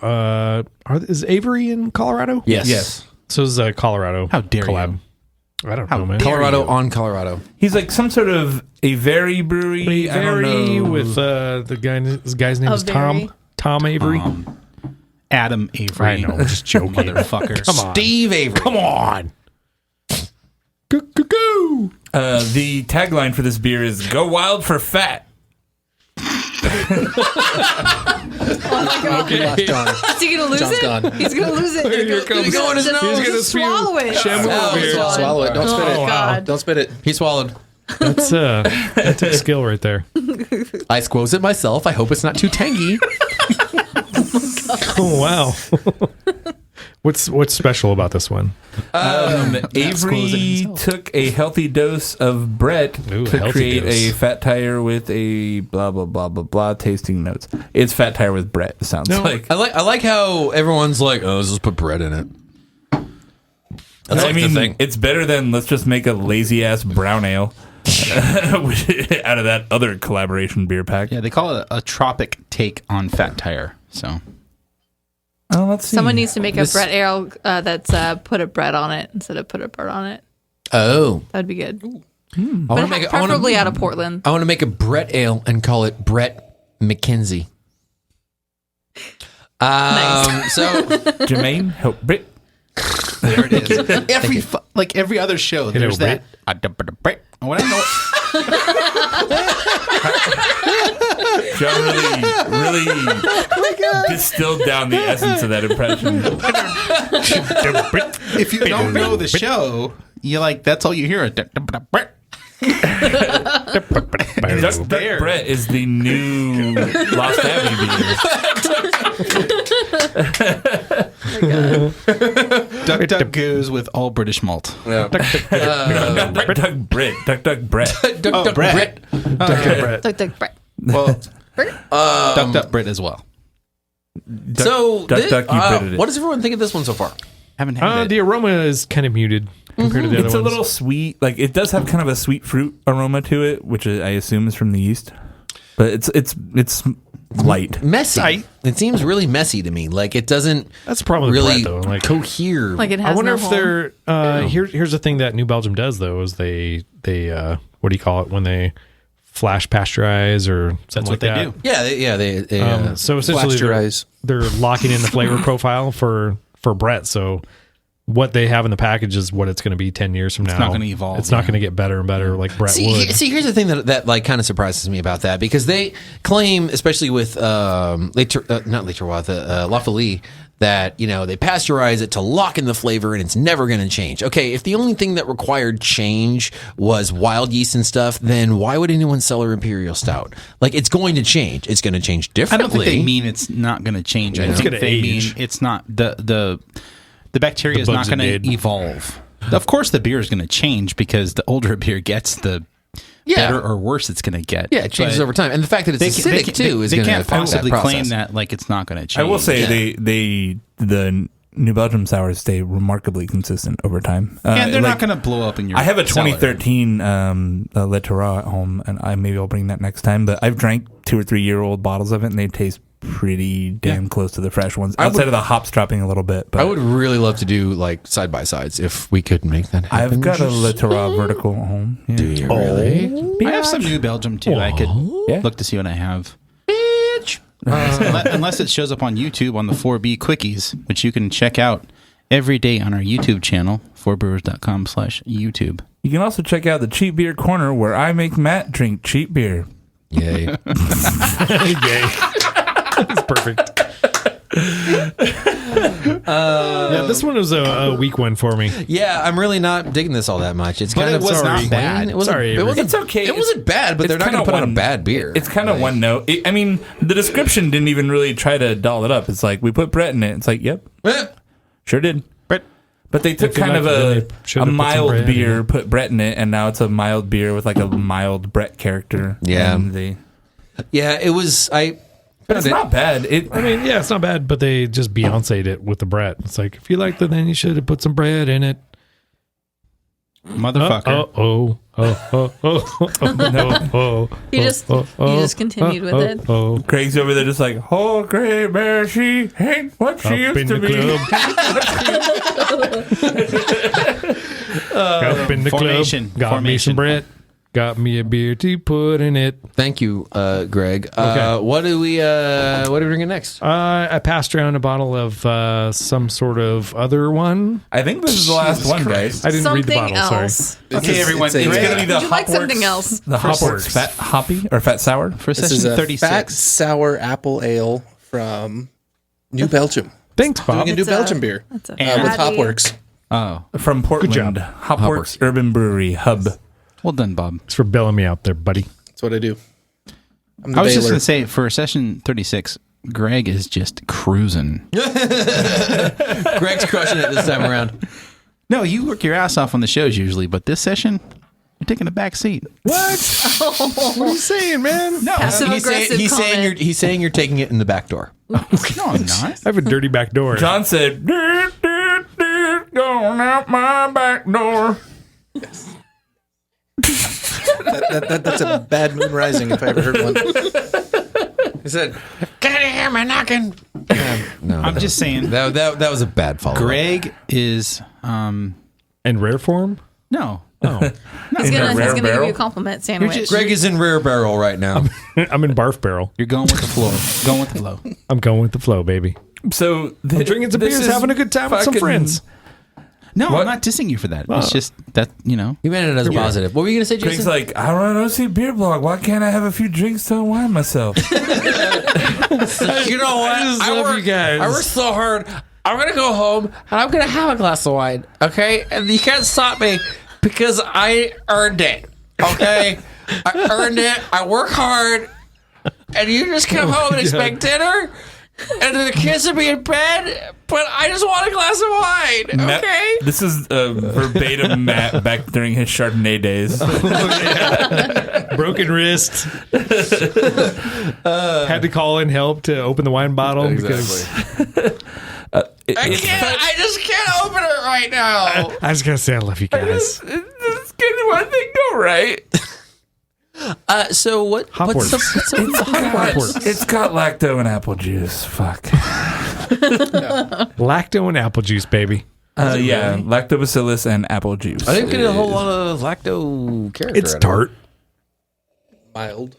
is Avery in Colorado? Yes. Yes. So this is Colorado. How dare collab. you. I don't How know, man. dare Colorado you. on Colorado. He's like some sort of a very brewery. I don't Avery know. with the guy's name is Avery. Tom Avery. Adam Avery. I know, just joking. Motherfucker. Come on. Steve Avery. Come on. Go. The tagline for this beer is "Go wild for fat." Okay. John's Is he gonna lose John's it? gone. He's gonna lose it. Here He's comes- gonna his just- nose. He's gonna just spew swallow it. Shamu Oh, over here. God. Swallow it. Don't spit Oh, it. God. Don't spit it. He swallowed. That took skill right there. I squoze it myself. I hope it's not too tangy. Oh wow. What's special about this one? Avery took a healthy dose of Brett Ooh, to healthy create dose. a Fat Tire with a blah blah blah blah blah tasting notes. It's Fat Tire with Brett. It sounds like. I like how everyone's like, oh, let's just put bread in it. That's I like mean, the thing. it's better than let's just make a lazy ass brown ale out of that other collaboration beer pack. Yeah, they call it a tropic take on Fat Tire. So Oh, let's see. Someone needs to make This- a Brett ale that's put a bread on it instead of put a bird on it. Oh, That'd be good. I want But to make it. I preferably want out of Portland. to make a Brett ale and call it Brett McKenzie. Nice. So Jermaine, help Brett. there it is. Every other show, there's Brett. that. When I know, John really distilled down the essence of that impression. if you don't know the show, you like that's all you hear. Duck Brett is the new Lost Abbey beer. Duck goose with all British malt. Duck Brett. Duck Brett. Duck Brett. Brett. Duck Brett. Well, ducked up Brit as well. So, Duck, you Britted it. what does everyone think of this one so far? Haven't had it. The aroma is kind of muted compared to the other It's ones. a little sweet. Like it does have kind of a sweet fruit aroma to it, which I assume is from the yeast. But it's light. Messy. It seems really messy to me. Like it doesn't That's probably really Brett, though. Like, cohere. Like it has I wonder no if home. they're here's the thing that New Belgium does though is they what do you call it when they flash pasteurize or something That's like what they that. do. They So essentially Flasteurize. they're locking in the flavor profile for Brett. So what they have in the package is what it's going to be 10 years from now. It's not gonna evolve, It's not yeah. going to get better and better like Brett would. See, here's the thing that like kind of surprises me about that because they claim, especially with La Folie, that they pasteurize it to lock in the flavor and it's never going to change. Okay, if the only thing that required change was wild yeast and stuff, then why would anyone sell our imperial stout? Like it's going to change. It's going to change I differently. don't think they mean it's not going to change. I think gonna they age. mean it's not the bacteria The is not bugs going it to did. evolve. Of course, the beer is going to change because the older a beer gets, the better or worse it's going to get. Yeah, it changes But over time, and the fact that it's acidic too is they going to can't affect possibly that claim process. that like it's not going to change. I will say the New Belgium sours stay remarkably consistent over time. and they're not going to blow up in your. I have a cellar. 2013 Le Terroir at home, and maybe I'll bring that next time. But I've drank 2 or 3 year old bottles of it, and they taste pretty damn close to the fresh ones. Outside of the hops dropping a little bit, but I would really love to do like side by sides if we could make that happen. I've got a Le Terroir vertical at home. Yeah. Do you really? I have some New Belgium too. I could Yeah. look to see what I have. Unless it shows up on YouTube on the 4B Quickies, which you can check out every day on our YouTube channel, 4brewers.com/YouTube. You can also check out the Cheap Beer Corner where I make Matt drink cheap beer. Yay. Yay. It's perfect. Yeah, this one was a weak one for me. Yeah, I'm really not digging this all that much. It's kind it of was not bad. It wasn't, Sorry, it wasn't, It's okay. It wasn't bad, but they're not going to put out a bad beer. It's kind of one note. I mean, the description didn't even really try to doll it up. It's like, we put Brett in it. It's like, yep, sure did. Brett. But they took If they kind of liked it, then they a should have put some mild Brett in beer, it. put Brett in it, and now it's a mild beer with like a mild Brett character. Yeah. And Yeah, it was. but it's not bad. I mean, yeah, it's not bad, but they just Beyonce'd it with the Brett. It's like, if you liked it, then you should have put some bread in it. Motherfucker. You just continued with it. Craig's over there just like, oh, great man, she ain't what she Up used in to the be. club. Up in the Formation. club. Got me Formation. some bread. Got me a beer to put in it. Thank you, Greg. Okay. What are we drinking next? I passed around a bottle of some sort of other one. I think this is the last one, guys. I didn't read the Something bottle. else. Sorry. Okay, everyone. It's a, It's going to be the Would you like Hopworks- something else? The Hopworks Fat Hoppy or Fat Sour. For this is session a 36. fat sour apple ale from New Belgium. Thanks, Bob. Doing a New It's Belgium beer That's a with fatty. Hopworks. Oh, From Portland. job. Hopworks Urban Brewery Hub. well done, Bob. Thanks for bailing me out there, buddy. That's what I do. I'm the I was just bailer. going to say, for session 36, Greg is just cruising. Greg's crushing it this time around. No, you work your ass off on the shows usually, but this session, you're taking a back seat. What? What are you saying, man? No, Passive aggressive comment. He's saying you're taking it in the back door. no, I'm not. I have a dirty back door. John said, "Dirt, dirt, dirt, going out my back door." That's a bad moon rising if I ever heard one. He said, "Can you hear me knocking?" No, I'm just saying, that was a bad follow. Greg is, In rare form? no. Oh. He's In a gonna rare give you barrel? a compliment sandwich. just- Greg is in rare barrel right now. I'm in barf barrel. You're going with the flow. Going with the flow. I'm going with the flow, baby. So I'm drinking some beers, having a good time with some friends. No, What? I'm not dissing you for that. It's just that, You meant it as a positive. What were you going to say, Craig's Jason? like, I don't know, see beer blog. Why can't I have a few drinks to unwind myself? You know what? just love you guys. I worked so hard. I'm gonna go home and I'm gonna have a glass of wine. Okay, and you can't stop me because I earned it. Okay, I earned it. I work hard, and you just come home and expect dinner, and the kids will be in bed. But I just want a glass of wine. Matt- Okay. This is verbatim Matt back during his Chardonnay days. Broken wrist. Had to call in help to open the wine bottle because I just can't open it right now. I was gonna say I love you guys. This getting one thing go right. So what? Hopworks. It's got lacto and apple juice. Fuck. Lacto and apple juice, baby. Yeah, lactobacillus and apple juice. I didn't get a whole lot of lacto character. It's out of it. tart. Mild.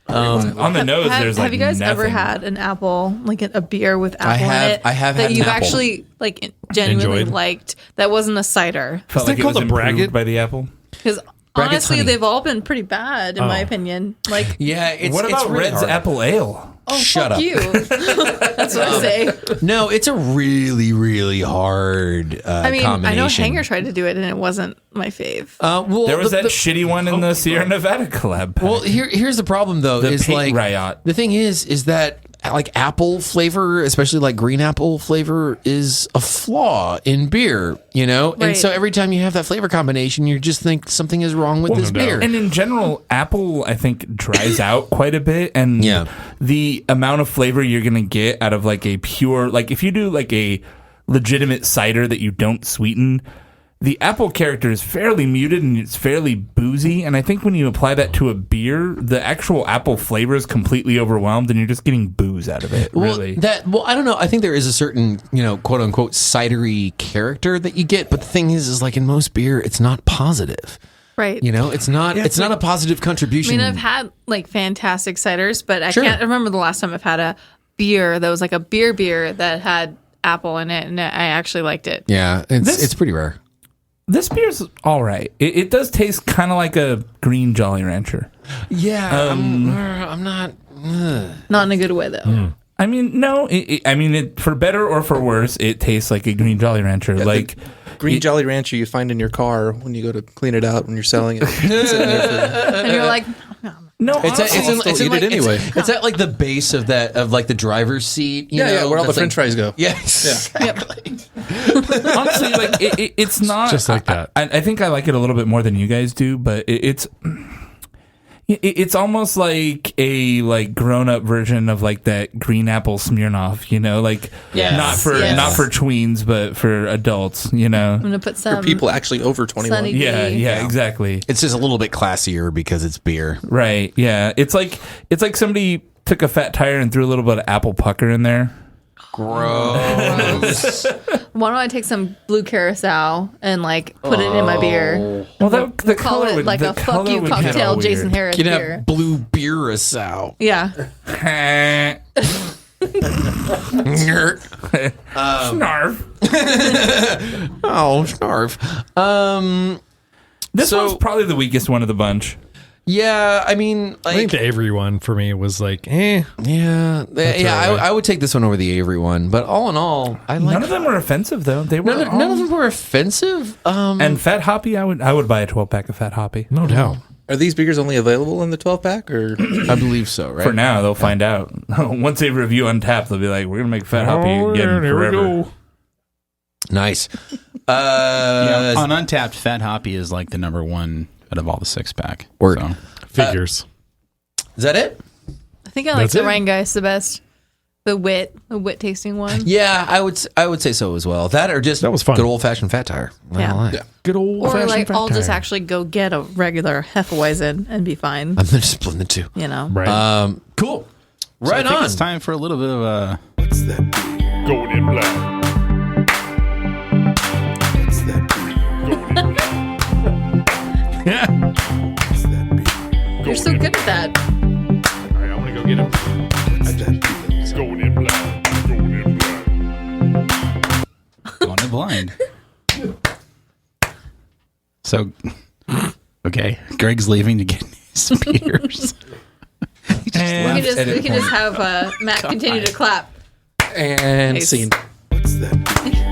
On the nose, there's have like you guys ever nothing. had an apple, like a beer with apple have- in it? I have that had an you've apple. actually like genuinely Enjoyed? liked. That wasn't a cider. Felt Isn't like that it called was a improved braggot? by the apple. Because Braggott's honestly, honey. they've all been pretty bad in my opinion. Like, Yeah, it's What about it's really Red's hard. apple ale? oh Shut fuck up. you. That's what I say. No, it's a really, really hard I mean, I combination. know Hanger tried to do it and it wasn't my fave. Well, There was the- that the- shitty one in the Sierra Nevada collab pack. Well, here's the problem though. The is Pink like Riot. the thing is that like apple flavor, especially like green apple flavor, is a flaw in beer. You know, and Right. so every time you have that flavor combination, you just think something is wrong with this no doubt. beer. And in general, apple, I think, dries out quite a bit. And Yeah. the amount of flavor you're going to get out of like a pure, like if you do like a legitimate cider that you don't sweeten, the apple character is fairly muted and it's fairly boozy. And I think when you apply that to a beer, the actual apple flavor is completely overwhelmed and you're just getting booze out of it. Really. Well, I don't know. I think there is a certain, quote unquote cidery character that you get, but the thing is like in most beer, it's not positive. Right. It's not. it's not a positive I contribution. mean, I've had like fantastic ciders, but I Sure. can't remember the last time I've had a beer that was like a beer that had apple in it, and I actually liked it. yeah, it's pretty rare. This beer's all right. It does taste kind of like a green Jolly Rancher. Yeah, I'm not. Not in a good way though. I mean, no. For better or for worse, it tastes like a Green Jolly Rancher. The Green Jolly Rancher you find in your car when you go to clean it out when you're selling it. And you're like, no, It's eat it anyway. It's at like the base of like the driver's seat. You know, where all the that's French fries go. Yeah, exactly. honestly, like it's not Just like that. I think I like it a little bit more than you guys do, but it's almost like a grown up version of like that green apple Smirnoff, like not for tweens but for adults, I'm gonna put some For people actually over 21. Sunny Yeah, D. exactly. It's just a little bit classier because it's beer. Right. Yeah. It's like somebody took a fat tire and threw a little bit of apple pucker in there. Gross. Why don't I take some blue curacao and put it in my beer? Well, the Call color it would, like the a fuck color you would get cocktail, all Jason weird. Harris You can beer. have blue beer-a-sow. Yeah. Snarf. Oh, snarf. This one's probably the weakest one of the bunch. Yeah, I mean, I think the Avery one for me was like, Yeah, alright. I would take this one over the Avery one. But all in all, I like None of them were offensive though. They were none of them were offensive. And Fat Hoppy, I would buy a 12-pack of Fat Hoppy. no doubt. Are these beers only available in the 12-pack? Or I believe so, right? For now, they'll find out. Once they review Untappd, they'll be like, "We're gonna make Fat Hoppy again forever." Nice. On Untapped, Fat Hoppy is like the number one out of all the 6-pack. Word. So. Figures. Is that it? I think I like That's the it? Rheingeist the best. The wit tasting one. Yeah, I would say so as well. That or just That was fun. good old fashioned fat tire. Yeah. Good old Or fashioned I'll just actually go get a regular Hefeweizen and be fine. I'm gonna just blend the two. right. Cool. So I Right think on. it's time for a little bit of a. Going in black. You're so good at that. All right, I'm gonna go get him. Going in black. Going in black. Going in blind. So, okay, Greg's leaving to get his beers. We can just have Matt continue to clap. and Nice. scene.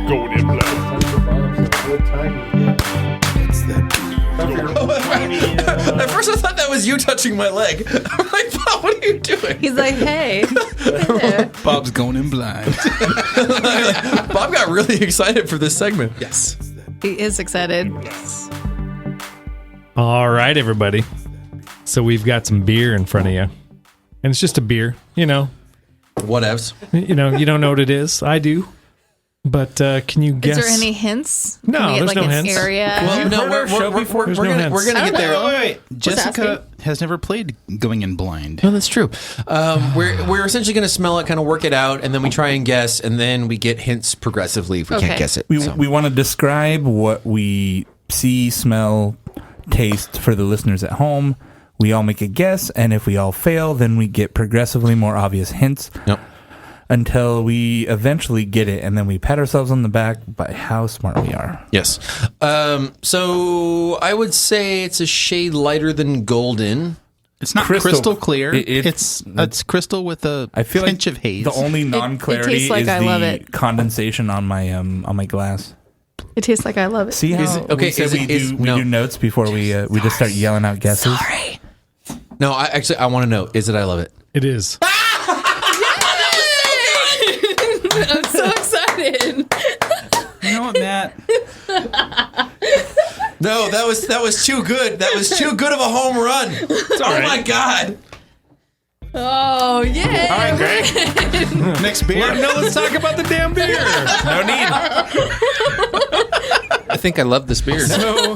Going in black. At first, I thought that was you touching my leg. I'm like, Bob, what are you doing? He's like, hey. Hey. Bob's going in blind. Bob got really excited for this segment. Yes. He is excited. All right, everybody. So we've got some beer in front of you, and it's just a beer. Whatevs. You don't know what it is. I do, but can you guess? Is there any hints? No, Can we get, there's no an hints. Area? Well, no, heard our show before? There's we're no gonna hints. get there. Wait. Jessica has never played Going in Blind. No, that's true. We're essentially going to smell it, kind of work it out, and then we try and guess, and then we get hints progressively if we can't Okay. guess it. We want to describe what we see, smell, taste for the listeners at home. We all make a guess, and if we all fail, then we get progressively more obvious hints Yep. until we eventually get it, and then we pat ourselves on the back by how smart we are. Yes. So I would say it's a shade lighter than golden. It's not Crystal- crystal clear. it's It's crystal with a I feel pinch like of haze. the only non-clarity tastes like is I love the it. condensation on my glass. It tastes like I love it. See how Is it- okay, we said is it- we is- do no. notes before we just start yelling out guesses? Sorry. No, I want to know. Is it I love it? It is. I'm so excited. You know what, Matt? No, that was too good. That was too good of a home run. Oh my god. Oh, yeah. All right, Greg. Next beer. No, let's talk about the damn beer. No need. I think I love this beer. No,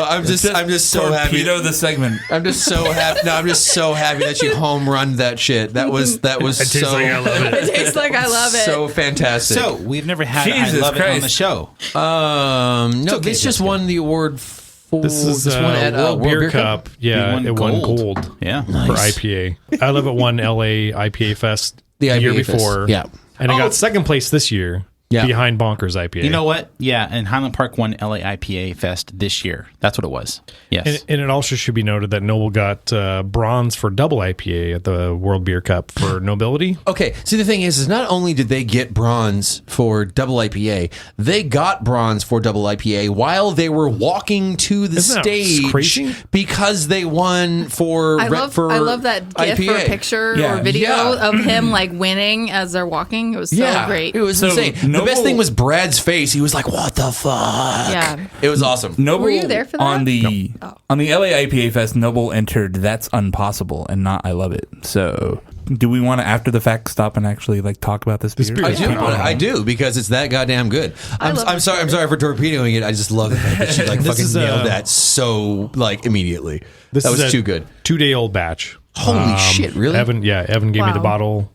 I'm just so happy. Torpedo the segment. I'm just so happy. No, I'm just so happy that you home run that shit. That was It tastes so like I love it. It tastes like I love it. so fantastic. So we've never had Jesus I love it on Christ. the show. no, okay, this just Jessica. won the award for This is one at World Beer Cup. Yeah, We won it won gold. gold Yeah. for IPA. I Love It won LA IPA Fest The the year IPA Fest, before. yeah. And it got second place this year. behind Bonkers IPA. You know what? Yeah, and Highland Park won LA IPA Fest this year. That's what it was. Yes. And it also should be noted that Noble got bronze for double IPA at the World Beer Cup for Nobility. Okay, see the thing is not only did they get bronze for double IPA, they got bronze for double IPA while they were walking to the Isn't that stage crazy? because they won for I love that GIF IPA. or picture Yeah. or video Yeah. of him like winning as they're walking. It was so great. It was So insane. The best thing was Brad's face. He was like, "What the fuck?" Yeah. It was awesome. Noble, Were you there for that? On the LA IPA Fest, Noble entered "That's Impossible" and not "I Love It." So, do we want to after the fact stop and actually like talk about this beer? beer is I do because it's that goddamn good. I'm sorry for torpedoing it. I just love the fact that she like This fucking is, nailed that so like immediately. This that is was a too good. 2-day-old batch. Holy shit! Really? Evan gave me the Wow. bottle.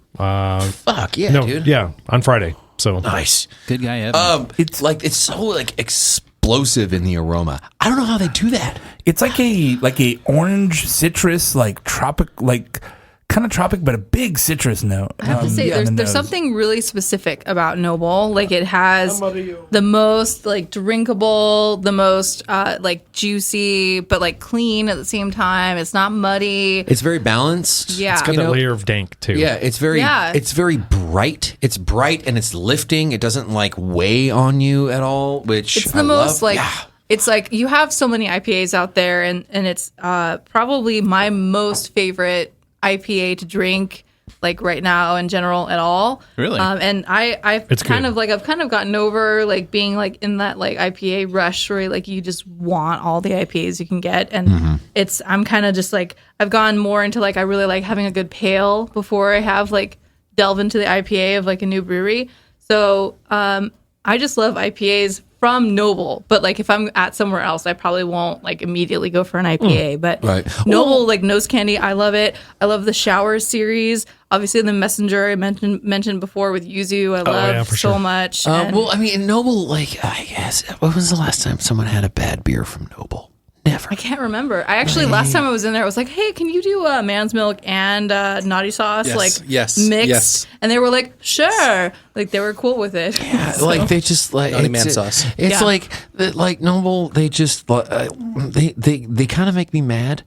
Fuck yeah, dude. Yeah, on Friday. So Nice. Good guy, Evan. It's so like explosive in the aroma. I don't know how they do that. It's like a orange citrus, like tropic, like kind of tropic, but a big citrus note. I have to say, there's something really specific about Noble. Like it has the most like drinkable, the most like juicy, but like clean at the same time. It's not muddy. It's very balanced. Yeah. it's got You that know- layer of dank too. Yeah, it's very Yeah. it's very bright. It's bright and it's lifting. It doesn't like weigh on you at all, which It's the I most love. like it's like you have so many IPAs out there, and it's probably my most favorite IPA to drink like right now in general at all. Really? And I've It's kind good. of gotten over like being like in that like IPA rush where like you just want all the IPAs you can get, and I'm kind of just like I've gone more into like I really like having a good pale before I have like delve into the IPA of like a new brewery. So I just love IPAs from Noble, but like if I'm at somewhere else, I probably won't like immediately go for an IPA. But Right. Noble, like Nose Candy, I love it. I love the Shower series. Obviously, the Messenger I mentioned before with Yuzu, I love yeah, for so sure. much. And well, I mean, Noble, like, I guess, when was the last time someone had a bad beer from Noble? Never. I can't remember. I actually last time I was in there, I was like, "Hey, can you do Man's Milk and Naughty Sauce Yes, like yes, mixed?" yes. And they were like, "Sure." Like they were cool with it. Yeah, like they just like Naughty it's- man sauce. It's Yeah. like Noble. They just they kind of make me mad,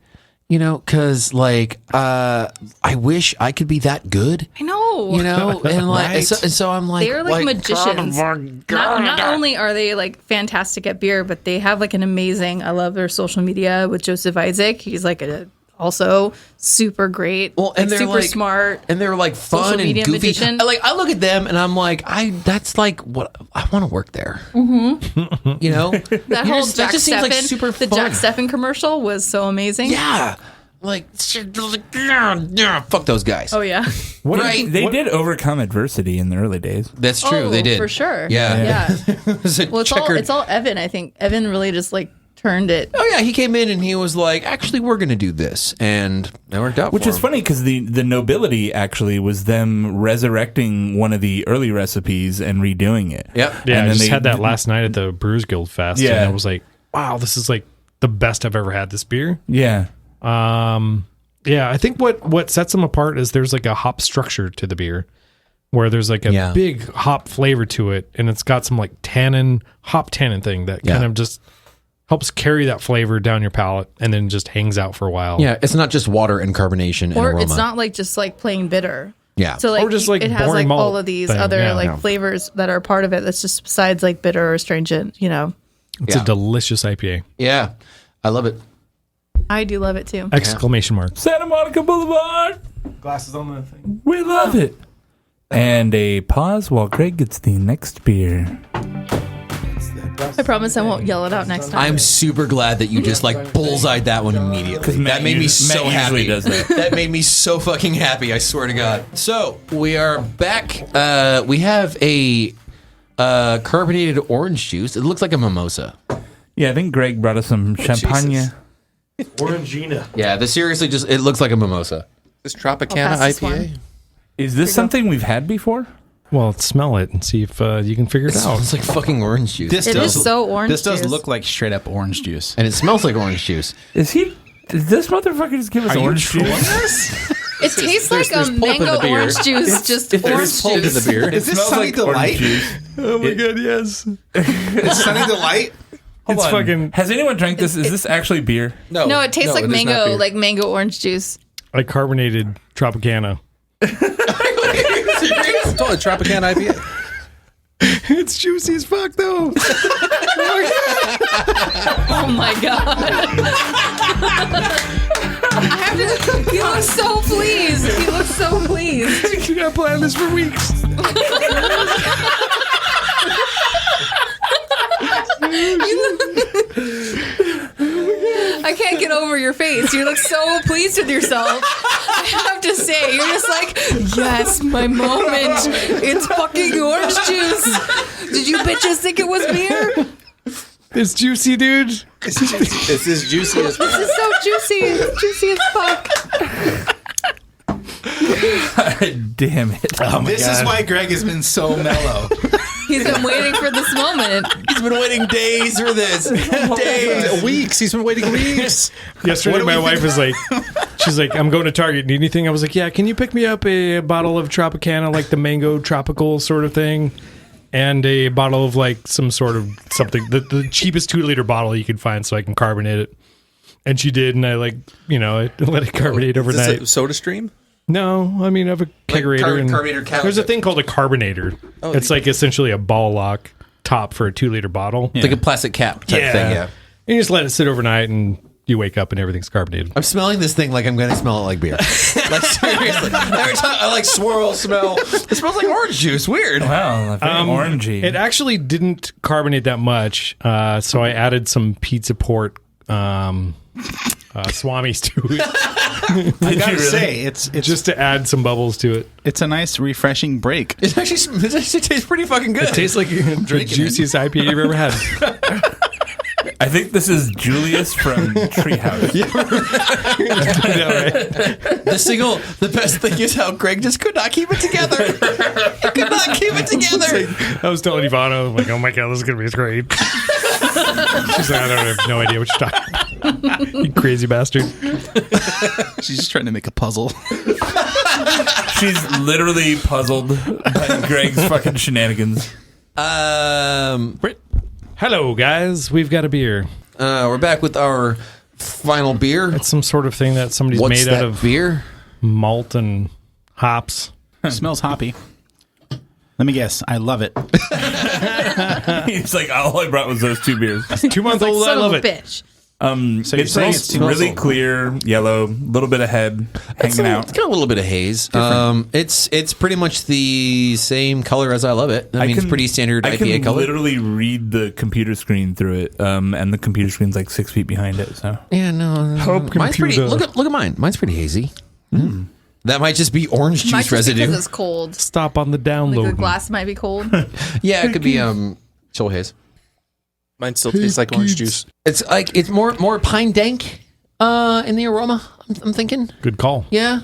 you know, because like I wish I could be that good, I know. you know, and like Right. so I'm like They're like magicians. God. Not only are they like fantastic at beer, but they have like an amazing. I love their social media with Joseph Isaac. He's like also super great. Well, and like, they're super like smart. and they're like fun Social and media goofy. magician. Like I look at them and I'm like, that's like what I want to work there. Mm-hmm. You know, That whole Jack just seems like Steffen, super the fun. Jack Steffen commercial was so amazing. Yeah, like fuck those guys. Oh yeah. Right. They did overcome adversity in the early days. That's true. Oh, They did for sure. Yeah. Yeah. It was a Well, checkered- it's all Evan. I think Evan really just like turned it. Oh yeah, he came in and he was like, "Actually, we're going to do this," and it worked out. Which for is him. funny because the nobility actually was them resurrecting one of the early recipes and redoing it. Yep. Yeah, And I then just they- had that last night at the Brewers Guild Fest, Yeah. and I was like, wow, this is like the best I've ever had this beer. Yeah. Yeah, I think what sets them apart is there's like a hop structure to the beer where there's like a Yeah. big hop flavor to it, and it's got some like hop tannin thing that kind Yeah. of just helps carry that flavor down your palate and then just hangs out for a while. Yeah, it's not just water and carbonation and Or aroma. it's not like just like plain bitter. Yeah. So like, Or just, like, it has boring like all malt of these thing, other yeah. like Yeah. flavors that are part of it. That's just besides like bitter or astringent. You know, It's Yeah. a delicious IPA. Yeah, I love it. I do love it too. Exclamation mark. Santa Monica Boulevard. Glasses on the thing. We love it. And a pause while Craig gets the next beer. I promise I won't yell it out next time. I'm super glad that you just like bullseyed that one immediately. Matt That made me usually- so Matt happy. usually does that. That made me so fucking happy. I swear to God. So we are back. We have a carbonated orange juice. It looks like a mimosa. Yeah, I think Greg brought us some champagne. Jesus. Orangina. Yeah, this seriously just it looks like a mimosa. This Tropicana I'll pass this IPA. one. Is this something we've had before? Well, smell it and see if you can figure it out. It's like fucking orange juice. This It does, is so orange This does juice. look like straight up orange juice. and it smells like orange juice. Did this motherfucker just give us Are you orange trolling juice? It tastes like there's a pulp in the mango beer. orange juice, just There's orange pulp in juice. the beer. Is this smells Sunny like orange Delight? juice. Oh my god, yes. It's Sunny Delight. Hold It's on. fucking- Has anyone drank this? Is this actually beer? No, it tastes like is not mango, beer. like mango orange juice. Like carbonated Tropicana. It's called a Tropicana IPA. It's juicy as fuck though. Oh my god! I have to. He looks so pleased. He looks so pleased. You got planned this for weeks. I can't get over your face. You look so pleased with yourself. I have to say, you're just like, yes, my moment. It's fucking orange juice. Did you bitches think it was beer? It's juicy, dude. This is juicy as This is so juicy. It's juicy as fuck. Damn it. This is why Greg has been so mellow. He's been waiting for this moment. He's been waiting days for this. Days. weeks. He's been waiting weeks. Yesterday, my wife was like, she's like, I'm going to Target. Need anything? I was like, yeah, can you pick me up a bottle of Tropicana, like the mango tropical sort of thing, and a bottle of like some sort of something, the cheapest 2-liter bottle you can find so I can carbonate it. And she did, and I I let it carbonate Is overnight. this a Soda Stream? No, I mean I have a kegerator. and carbonator couch. there's a thing called a carbonator. It's like essentially a ball lock top for a 2-liter bottle. It's like a plastic cap type thing, yeah. And you just let it sit overnight, and you wake up and everything's carbonated. I'm smelling this thing like I'm going to smell it like beer. Like, seriously. Every time I swirl smell. It smells like orange juice. Weird. Wow, very orangey. It actually didn't carbonate that much, so I added some pizza port Swamis to it I gotta say, it's just to add some bubbles to it. it's a nice, refreshing break. It actually tastes pretty fucking good. It tastes like the juiciest IPA you've ever had. I think this is Julius from Treehouse. The best thing is how Greg just could not keep it together. He could not keep it together. I was telling Ivana, I'm like, oh my god, this is gonna be great. She's like, I don't have no idea what you're talking about. You crazy bastard. She's just trying to make a puzzle. She's literally puzzled by Greg's fucking shenanigans. Hello, guys. We've got a beer. We're back with our final beer. It's some sort of thing that somebody's What's made that out of beer? malt and hops. Smells hoppy. Let me guess. I love it. He's like, all I brought was those 2 beers. 2-month-old, I Son love of a it. bitch. So you're It's saying like it's too really muzzle. clear, yellow, little bit of head hanging out. It's got a little bit of haze. It's pretty much the same color as I love it. I mean, it's pretty standard I IPA can color. literally read the computer screen through it, and the computer screen's like 6 feet behind it. So Yeah, no. Help Mine's pretty. computer. Look at mine. Mine's pretty hazy. That might just be orange juice Might just residue. because it's cold. Stop on the Like the download. glass might be cold. Yeah, it could be chill haze. Mine still tastes like orange juice. It's like it's more pine dank in the aroma. I'm thinking. Good call. Yeah.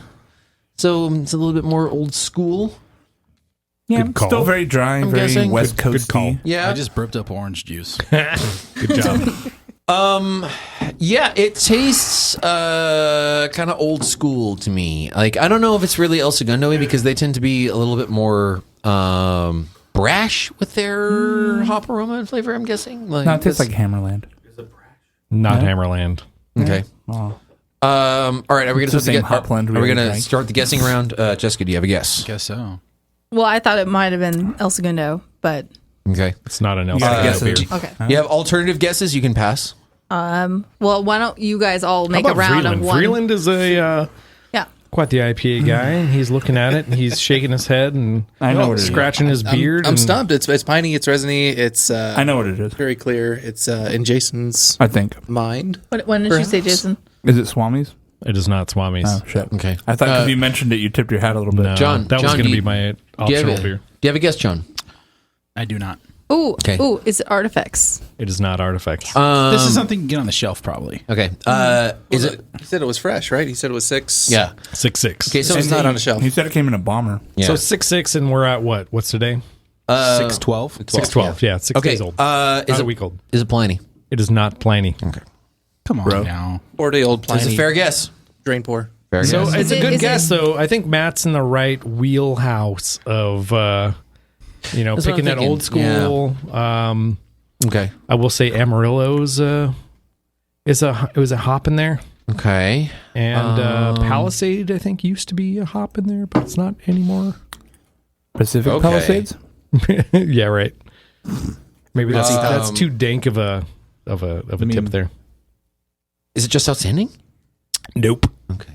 So it's a little bit more old school. yeah, Good call. still very dry, very guessing. West Good Coasty. call. Yeah. I just burped up orange juice. Good job. Yeah, it tastes kind of old school to me. Like I don't know if it's really El Segundo because they tend to be a little bit more brash with their hop aroma and flavor. I'm guessing. Like, No, it tastes like Hammerland. Not Hammerland. okay. Oh. All right. Are we It's gonna the same hop blend we Are we already gonna drank. start the guessing round? Jessica, do you have a guess? Guess so. Well, I thought it might have been El Segundo, but Okay. It's not an El gotta Segundo guess beer. it. okay. You have alternative guesses. You can pass. Well, why don't you guys all How make a about round Vreeland? of one? Vreeland is a Yeah. quite the IPA guy. And he's looking at it and he's shaking his head and I know what it is. scratching his beard. I'm and stumped. It's piney. It's resiny. It's I know what it is. very clear. It's in Jason's I think. mind. When did you say, Jason? Is it Swami's? It is not Swami's. Oh shit. Okay. I thought because you mentioned it, you tipped your hat a little bit. No, John, that was John, going to do be you- my Do you have optional a- beer. Do you have a guess, John? I do not. Ooh, Okay. ooh, is it Artifacts? It is not Artifacts. This is something you can get on the shelf, probably. Okay. Is it? He said it was fresh, right? He said it was 6. Yeah. 6-6. Okay. So So it's not on the shelf. He said it came in a bomber. Yeah. So 6-6, and we're at what? What's today? 612. 6-12. Yeah, 6 okay. days old. Is Not it a week old. Is it Pliny? It is not Pliny. Come on Bro. now. 4-day old It's a Pliny. fair guess. Drain pour. Very So good. it's a good guess, though. I think Matt's in the right wheelhouse of, That's what I'm picking that thinking. old school. Okay. I will say Amarillo's it was a hop in there, Okay. and Palisade I think used to be a hop in there, but it's not anymore. Pacific Okay. Palisades? Yeah, right. Maybe that's too dank of a tip there. Is it just outstanding? Nope. Okay.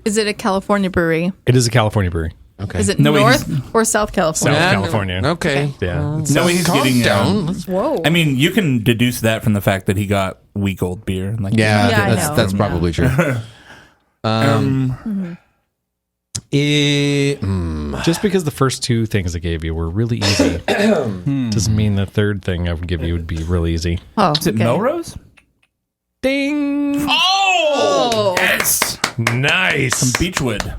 Is it a California brewery? It is a California brewery. Okay. Is it No, North or South California? South California. Okay. Yeah. No, he's Calm getting down. Whoa. I mean, you can deduce that from the fact that he got week old beer. Like, Yeah, Yeah, I that's know. that's probably true. Just because the first two things I gave you were really easy doesn't mean the third thing I would give you would be really easy. Oh, is it Melrose? Ding! Oh, Yes. Nice. Beechwood.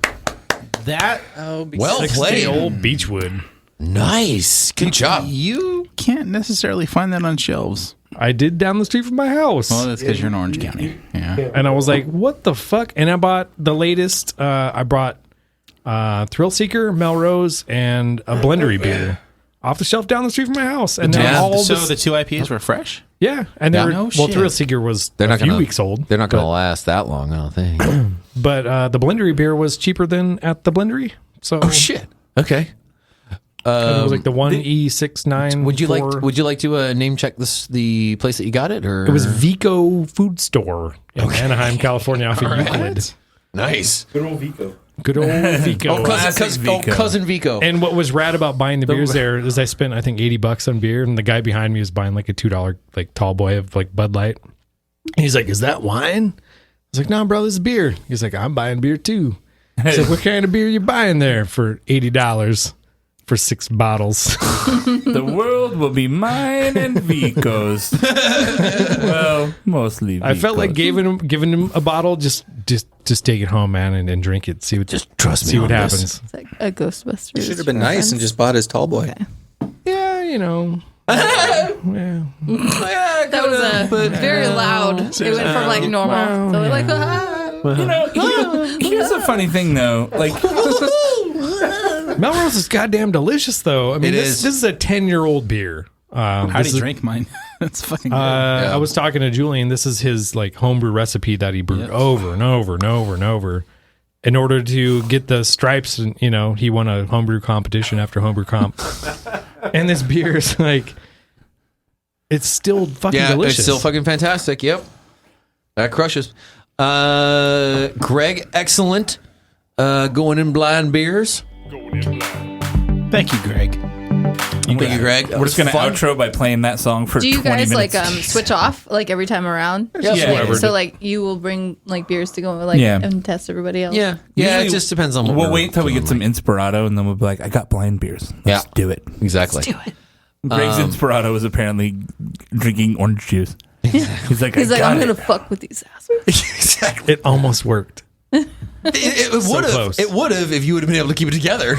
That Well 60 played. old Beechwood. Nice. Good job. you can't necessarily find that on shelves. I did down the street from my house. Well, that's because you're in Orange County. Yeah. And I was like, what the fuck? And I bought the latest. I brought Thrill Seeker, Melrose, and a Blendery beer off the shelf down the street from my house. And Yeah. now all So this, the two IPAs were fresh? yeah. And they Yeah. were, No well, shit. Thrill Seeker was They're a not few gonna, weeks old. They're not going to last that long, I don't think. But the Blendery beer was cheaper than at the Blendery. So Oh shit. Okay. it was like the 1E694. Would you like to name check the place that you got it, or It was Vico Food Store in Anaheim, California, off of Euclid. nice? Good old Vico. Good old Vico. Classic Vico. Cousin Vico. And what was rad about buying the beers there is I spent I think $80 on beer, and the guy behind me was buying like a $2 like tall boy of like Bud Light. And he's like, "Is that wine?" I was like, "No, bro, this is beer." He's like, "I'm buying beer too." He's like, "What kind of beer you buying there for $80 for 6 bottles?" The world will be mine and Vico's. Well, mostly Vico's. I felt like giving him a bottle. Just take it home, man, and drink it. See what trust me see what on happens. this. it's like a Ghostbusters. You should have been nice and just bought his tall boy. Yeah, you know. That was very loud. It went from like normal. So like, You know, here's a funny thing though. Like, Melrose is goddamn delicious, though. I mean, It this is a 10-year-old beer. How do you drink mine? That's fucking good. I was talking to Julian. This is his like homebrew recipe that he brewed over and over and over and over in order to get the stripes. And he won a homebrew competition after homebrew comp. And this beer is like, it's still fucking delicious. It's still fucking fantastic. Yep, that crushes. Greg, excellent. Going in blind beers. Thank you, Greg. Thank you, Greg. we're just gonna outro by playing that song for do you 20 guys minutes. like switch off like every time around? Yeah, Like, so like you will bring like beers to go like Yeah. and test everybody else. Yeah, Usually it just depends on what We'll we're wait till we get doing. some Inspirato, and then we'll be like, I got blind beers. Let's Yeah. do it. Exactly. Do it. Greg's Inspirato is apparently drinking orange juice. He's like, He's like, got I'm it. gonna fuck with these assholes. Exactly. It almost worked. It would have. close. It would have if you would have been able to keep it together.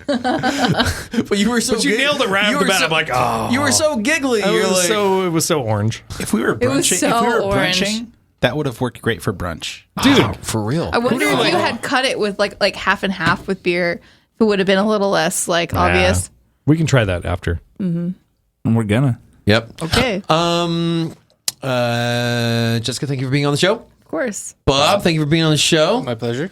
But you were so. But you nailed it right you off the were bat. so- I'm like, oh. You were so giggly. It You're was like, it was so orange. If we were It was brunching, so if we were orange. brunching, that would have worked great for brunch. Dude, for real. I wonder if you had cut it with like half and half with beer, if it would have been a little less like obvious. we can try that after. And we're gonna. Yep. Okay, Jessica, thank you for being on the show. of course. Bob, thank you for being on the show. My pleasure.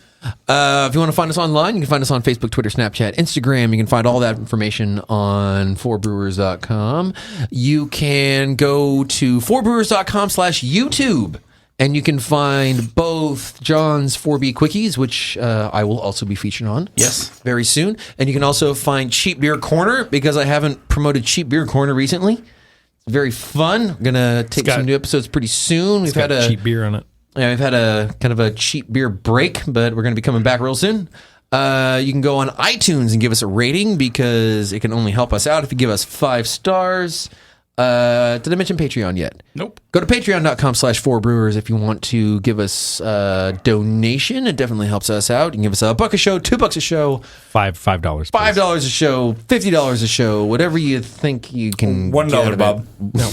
If you want to find us online, you can find us on Facebook, Twitter, Snapchat, Instagram. You can find all that information on 4brewers.com. You can go to 4brewers.com/YouTube, and you can find both John's 4B Quickies, which I will also be featured on. Yes. Very soon. And you can also find Cheap Beer Corner, because I haven't promoted Cheap Beer Corner recently. It's very fun. We're going to take got- some new episodes pretty soon. It's got cheap beer on it. Yeah, we've had a kind of a cheap beer break, but we're going to be coming back real soon. You can go on iTunes and give us a rating, because it can only help us out if you give us 5 stars. Did I mention Patreon yet? Nope. Go to patreon.com/4brewers if you want to give us a donation. It definitely helps us out. You can give us $1 a show, $2 a show, $5. $5 a show, $50 a show, whatever you think you can. $1, get out of it. Bob. No,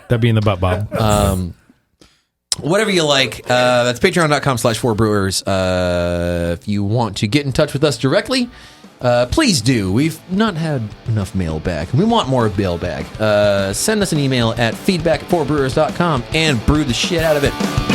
that'd be in the butt, Bob. whatever you like. That's patreon.com/4brewers. If you want to get in touch with us directly, please do. We've not had enough mailbag. We want more mailbag. Send us an email at feedback@4brewers.com and brew the shit out of it.